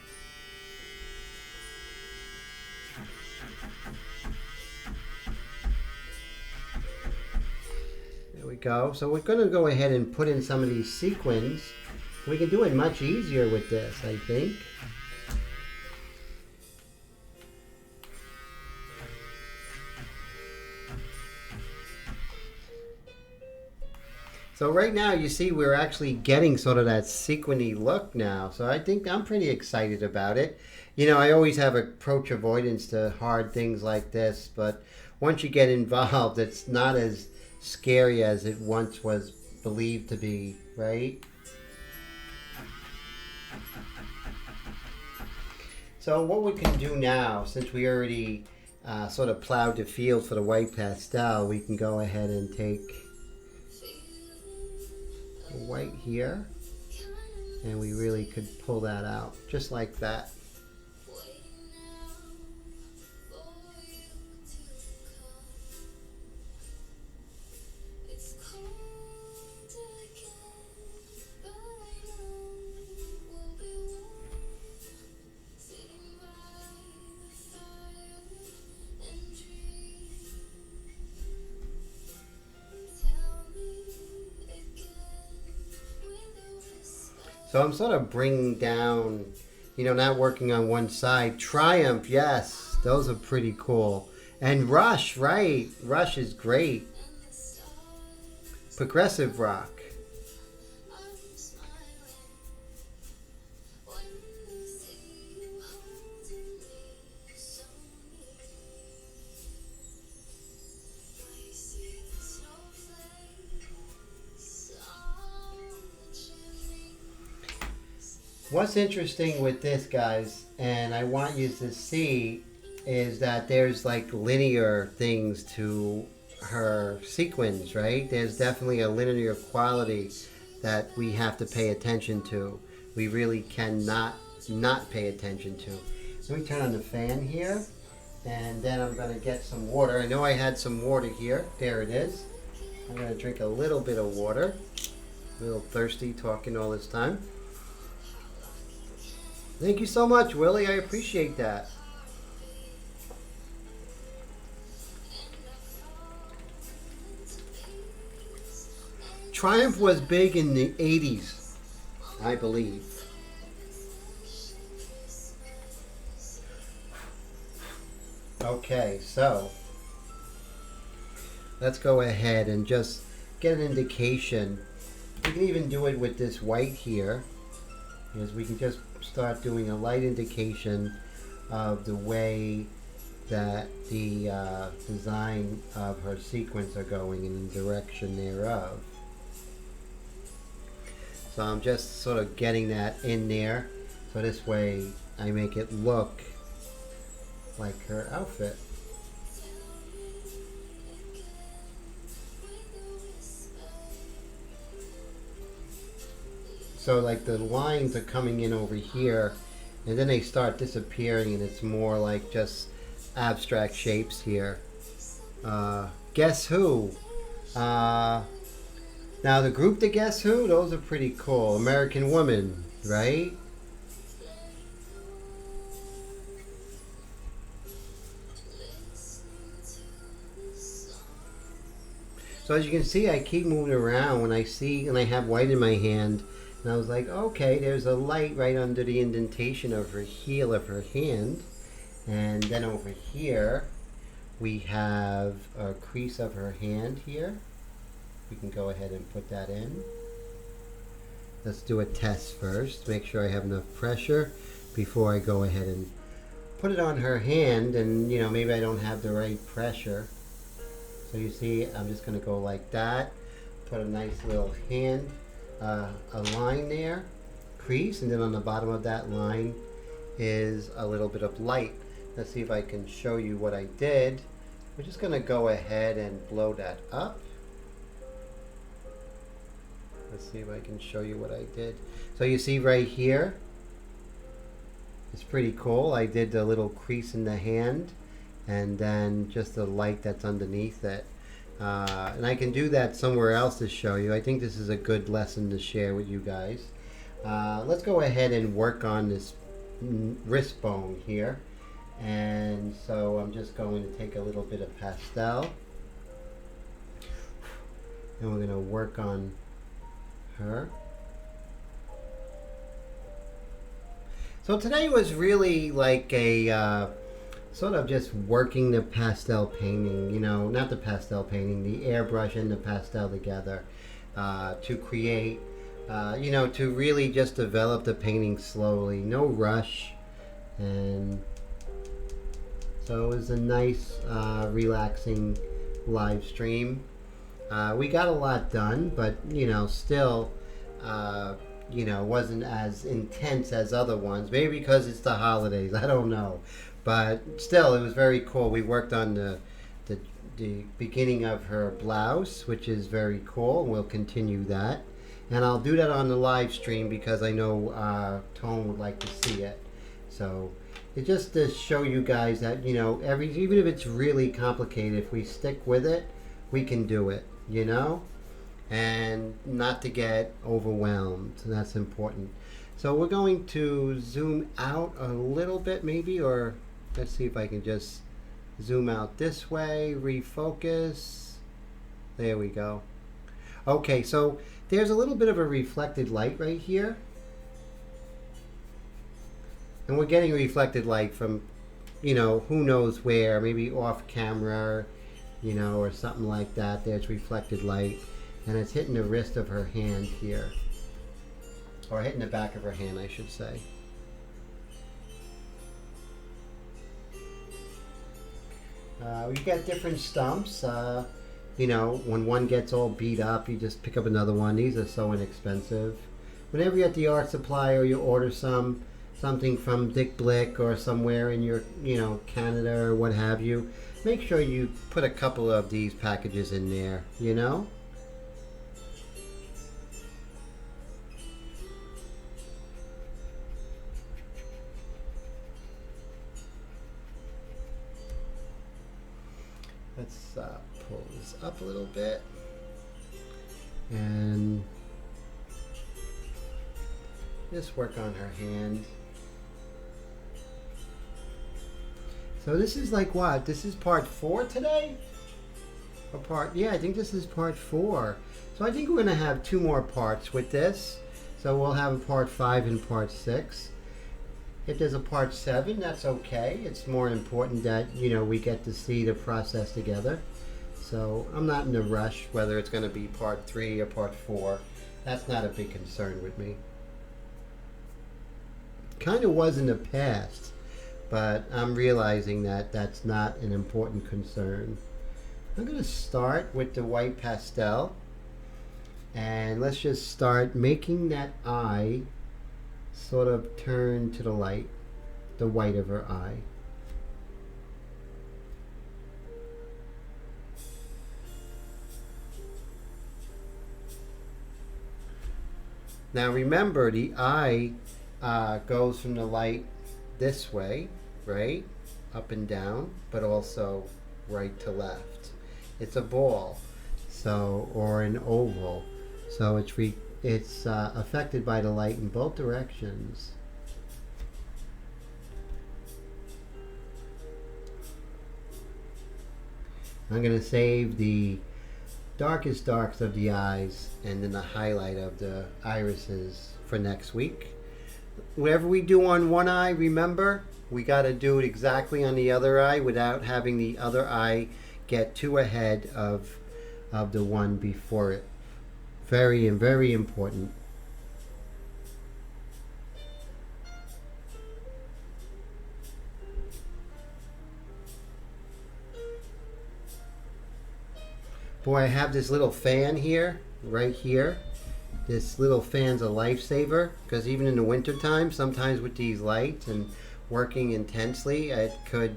There we go. So we're going to go ahead and put in some of these sequins. We can do it much easier with this, I think. So right now, you see, we're actually getting sort of that sequiny look now. So I think I'm pretty excited about it. You know, I always have approach avoidance to hard things like this, but once you get involved, it's not as scary as it once was believed to be, right? So what we can do now, since we already sort of plowed the field for the white pastel, we can go ahead and take the white here, and we really could pull that out just like that. So I'm sort of bringing down, you know, not working on one side. Triumph, yes, those are pretty cool. And Rush, right, Rush is great. Progressive rock. What's interesting with this, guys, and I want you to see, is that there's like linear things to her sequins, right? There's definitely a linear quality that we have to pay attention to. We really cannot not pay attention to. Let me turn on the fan here, and then I'm going to get some water. I know I had some water here. There it is. I'm going to drink a little bit of water. A little thirsty talking all this time. Thank you so much, Willie. I appreciate that. Triumph was big in the 80s, I believe. Okay, so let's go ahead and just get an indication. You can even do it with this white here, because we can just start doing a light indication of the way that the design of her sequins are going in the direction thereof. So I'm just sort of getting that in there, so this way I make it look like her outfit. So like the lines are coming in over here, and then they start disappearing, and it's more like just abstract shapes here. Guess Who? Now the group The Guess Who, those are pretty cool. American Woman, right? So as you can see, I keep moving around when I see, and I have white in my hand. And I was like, okay, there's a light right under the indentation of her heel of her hand. And then over here, we have a crease of her hand here. We can go ahead and put that in. Let's do a test first. Make sure I have enough pressure before I go ahead and put it on her hand. And, you know, maybe I don't have the right pressure. So you see, I'm just going to go like that. Put a nice little hand. A line there, crease, and then on the bottom of that line is a little bit of light. Let's see if I can show you what I did. We're just going to go ahead and blow that up. Let's see if I can show you what I did. So you see right here, it's pretty cool. I did the little crease in the hand, and then just the light that's underneath it. And I can do that somewhere else to show you. I think this is a good lesson to share with you guys. Let's go ahead and work on this wrist bone here. And so I'm just going to take a little bit of pastel. And we're going to work on her. So today was really like a sort of just working the pastel painting, you know, not the pastel painting, the airbrush and the pastel together to create, you know, to really just develop the painting slowly, no rush. And So it was a nice, relaxing live stream. We got a lot done, but you know, still, you know, wasn't as intense as other ones. Maybe because it's the holidays. I don't know, but still, it was very cool. We worked on the beginning of her blouse, which is very cool. We'll continue that, and I'll do that on the live stream because I know Tone would like to see it. So it's just to show you guys that, you know, even if it's really complicated, if we stick with it, we can do it, you know, and not to get overwhelmed. That's important. So we're going to zoom out a little bit maybe, or let's see if I can just zoom out this way, refocus. There we go. Okay, so there's a little bit of a reflected light right here. And we're getting reflected light from, you know, who knows where, maybe off camera, you know, or something like that. There's reflected light. And it's hitting the wrist of her hand here. Or hitting the back of her hand, I should say. We got different stumps. You know, when one gets all beat up, you just pick up another one. These are so inexpensive. Whenever you're at the art supply or you order something from Dick Blick or somewhere in your, you know, Canada or what have you, make sure you put a couple of these packages in there, you know? Let's pull this up a little bit and just work on her hand. So this is like what? This is part 4 today? Or yeah, I think this is part 4. So I think we're going to have 2 more parts with this. So we'll have a part 5 and part 6. If there's a part 7, that's okay. It's more important that, you know, we get to see the process together. So I'm not in a rush whether it's going to be part 3 or part 4. That's not a big concern with me. Kind of was in the past, but I'm realizing that that's not an important concern. I'm going to start with the white pastel, and let's just start making that eye sort of turn to the light, the white of her eye. Now remember, the eye goes from the light this way, right, up and down, but also right to left. It's a ball, so, or an oval, so it's affected by the light in both directions. I'm going to save the darkest darks of the eyes and then the highlight of the irises for next week. Whatever we do on one eye, remember, we got to do it exactly on the other eye without having the other eye get too ahead of the one before it. Very, very important. Boy, I have this little fan here, right here. This little fan's a lifesaver because even in the winter time, sometimes with these lights and working intensely, it could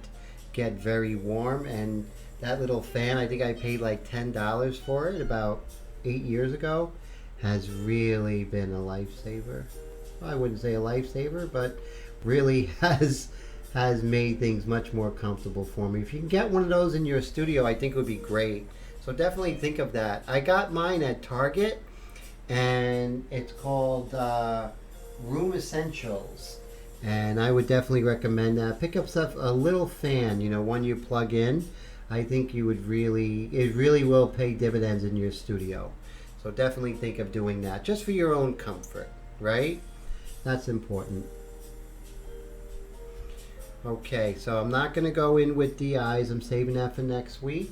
get very warm. And that little fan, I think I paid like $10 for it about 8 years ago, has really been a lifesaver. Well, I wouldn't say a lifesaver, but really has made things much more comfortable for me. If you can get one of those in your studio, I think it would be great. So definitely think of that. I got mine at Target, and it's called Room Essentials. And I would definitely recommend that. Pick up a little fan, you know, one you plug in. I think you would it really will pay dividends in your studio. So definitely think of doing that, just for your own comfort, right? That's important. Okay, so I'm not going to go in with the eyes. I'm saving that for next week.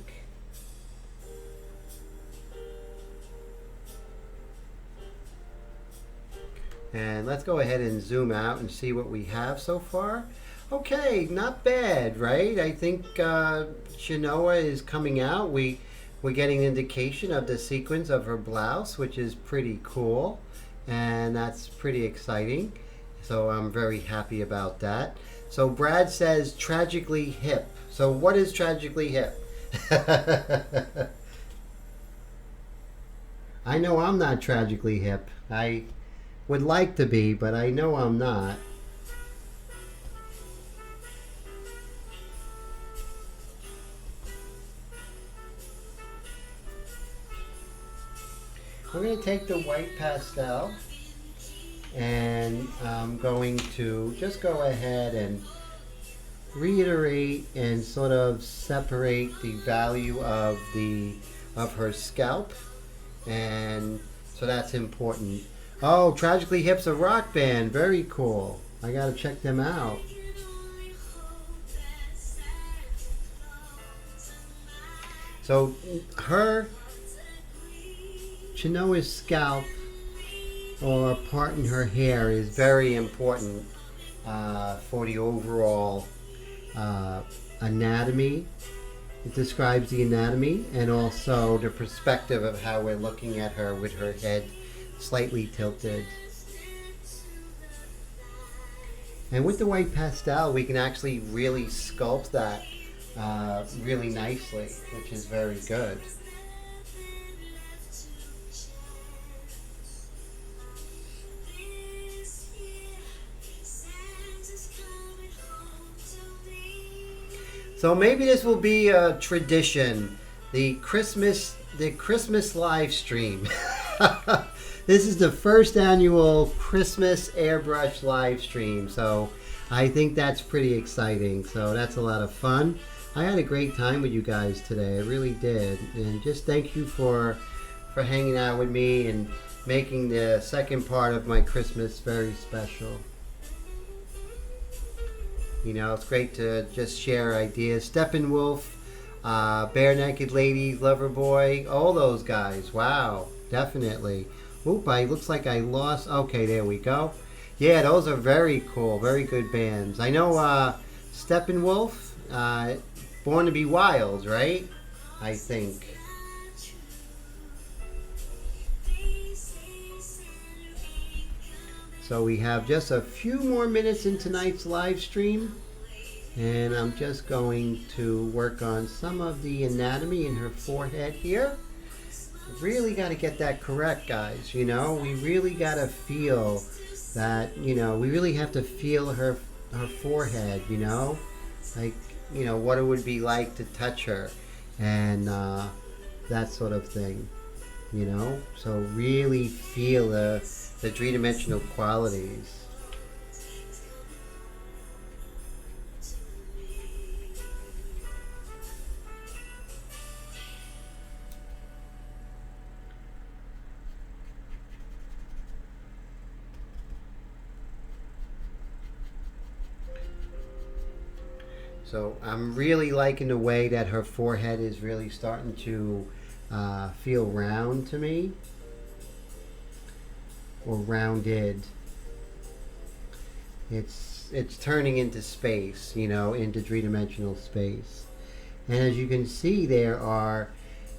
And let's go ahead and zoom out and see what we have so far. Okay, not bad, right? I think Shinoa is coming out. We're getting an indication of the sequence of her blouse, which is pretty cool, and that's pretty exciting. So I'm very happy about that. So Brad says tragically hip. So what is tragically hip? I know I'm not tragically hip. I would like to be, but I know I'm not. I'm going to take the white pastel and I'm going to just go ahead and reiterate and sort of separate the value of her scalp, and so that's important. Oh, Tragically Hip's a rock band. Very cool. I gotta check them out. So her Chinoa's scalp or part in her hair is very important for the overall anatomy. It describes the anatomy and also the perspective of how we're looking at her with her head slightly tilted. And with the white pastel, we can actually really sculpt that really nicely, which is very good. So maybe this will be a tradition, the Christmas live stream. This is the first annual Christmas airbrush live stream, so I think that's pretty exciting. So that's a lot of fun. I had a great time with you guys today. I really did, and just thank you for hanging out with me and making the second part of my Christmas very special. You know, it's great to just share ideas. Steppenwolf, Bare Naked Ladies, Loverboy, all those guys. Wow, definitely. Oop, looks like I lost. Okay, there we go. Yeah, those are very cool, very good bands. I know Steppenwolf, Born to Be Wild, right? I think. So we have just a few more minutes in tonight's live stream, and I'm just going to work on some of the anatomy in her forehead here. Really got to get that correct, guys. You know, we really got to feel that, you know, we really have to feel her forehead, you know, like, you know, what it would be like to touch her and that sort of thing, you know. So really feel the three-dimensional qualities. So I'm really liking the way that her forehead is really starting to feel round to me, or rounded. It's turning into space, you know, into three-dimensional space. And as you can see, there are,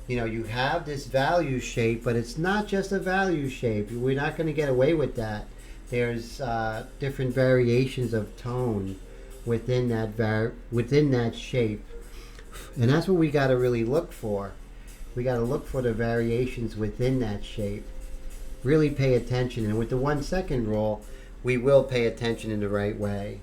you know, you have this value shape, but it's not just a value shape. We're not going to get away with that. There's different variations of tone within that shape, and that's what we got to really look for. We got to look for the variations within that shape. Really pay attention, and with the 1 second rule, we will pay attention in the right way.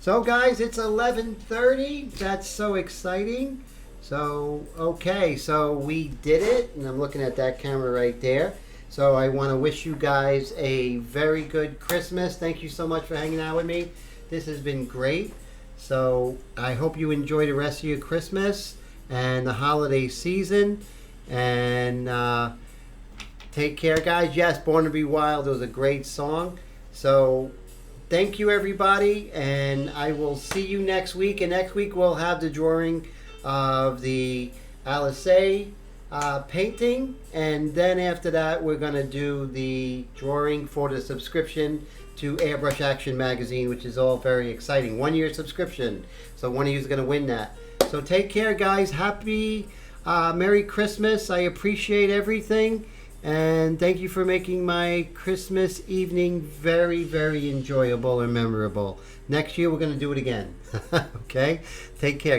So guys, it's 11:30. That's so exciting. So okay, so we did it, and I'm looking at that camera right there. So I want to wish you guys a very good Christmas. Thank you so much for hanging out with me. This has been great. So I hope you enjoy the rest of your Christmas and the holiday season. And take care, guys. Yes, Born to Be Wild was a great song. So thank you, everybody. And I will see you next week. And next week we'll have the drawing of the Alice painting. And then after that, we're going to do the drawing for the subscription to Airbrush Action Magazine, which is all very exciting. 1-year subscription. So one of you is going to win that. So take care, guys. Happy Merry Christmas. I appreciate everything. And thank you for making my Christmas evening very, very enjoyable and memorable. Next year, we're going to do it again. Okay? Take care, guys.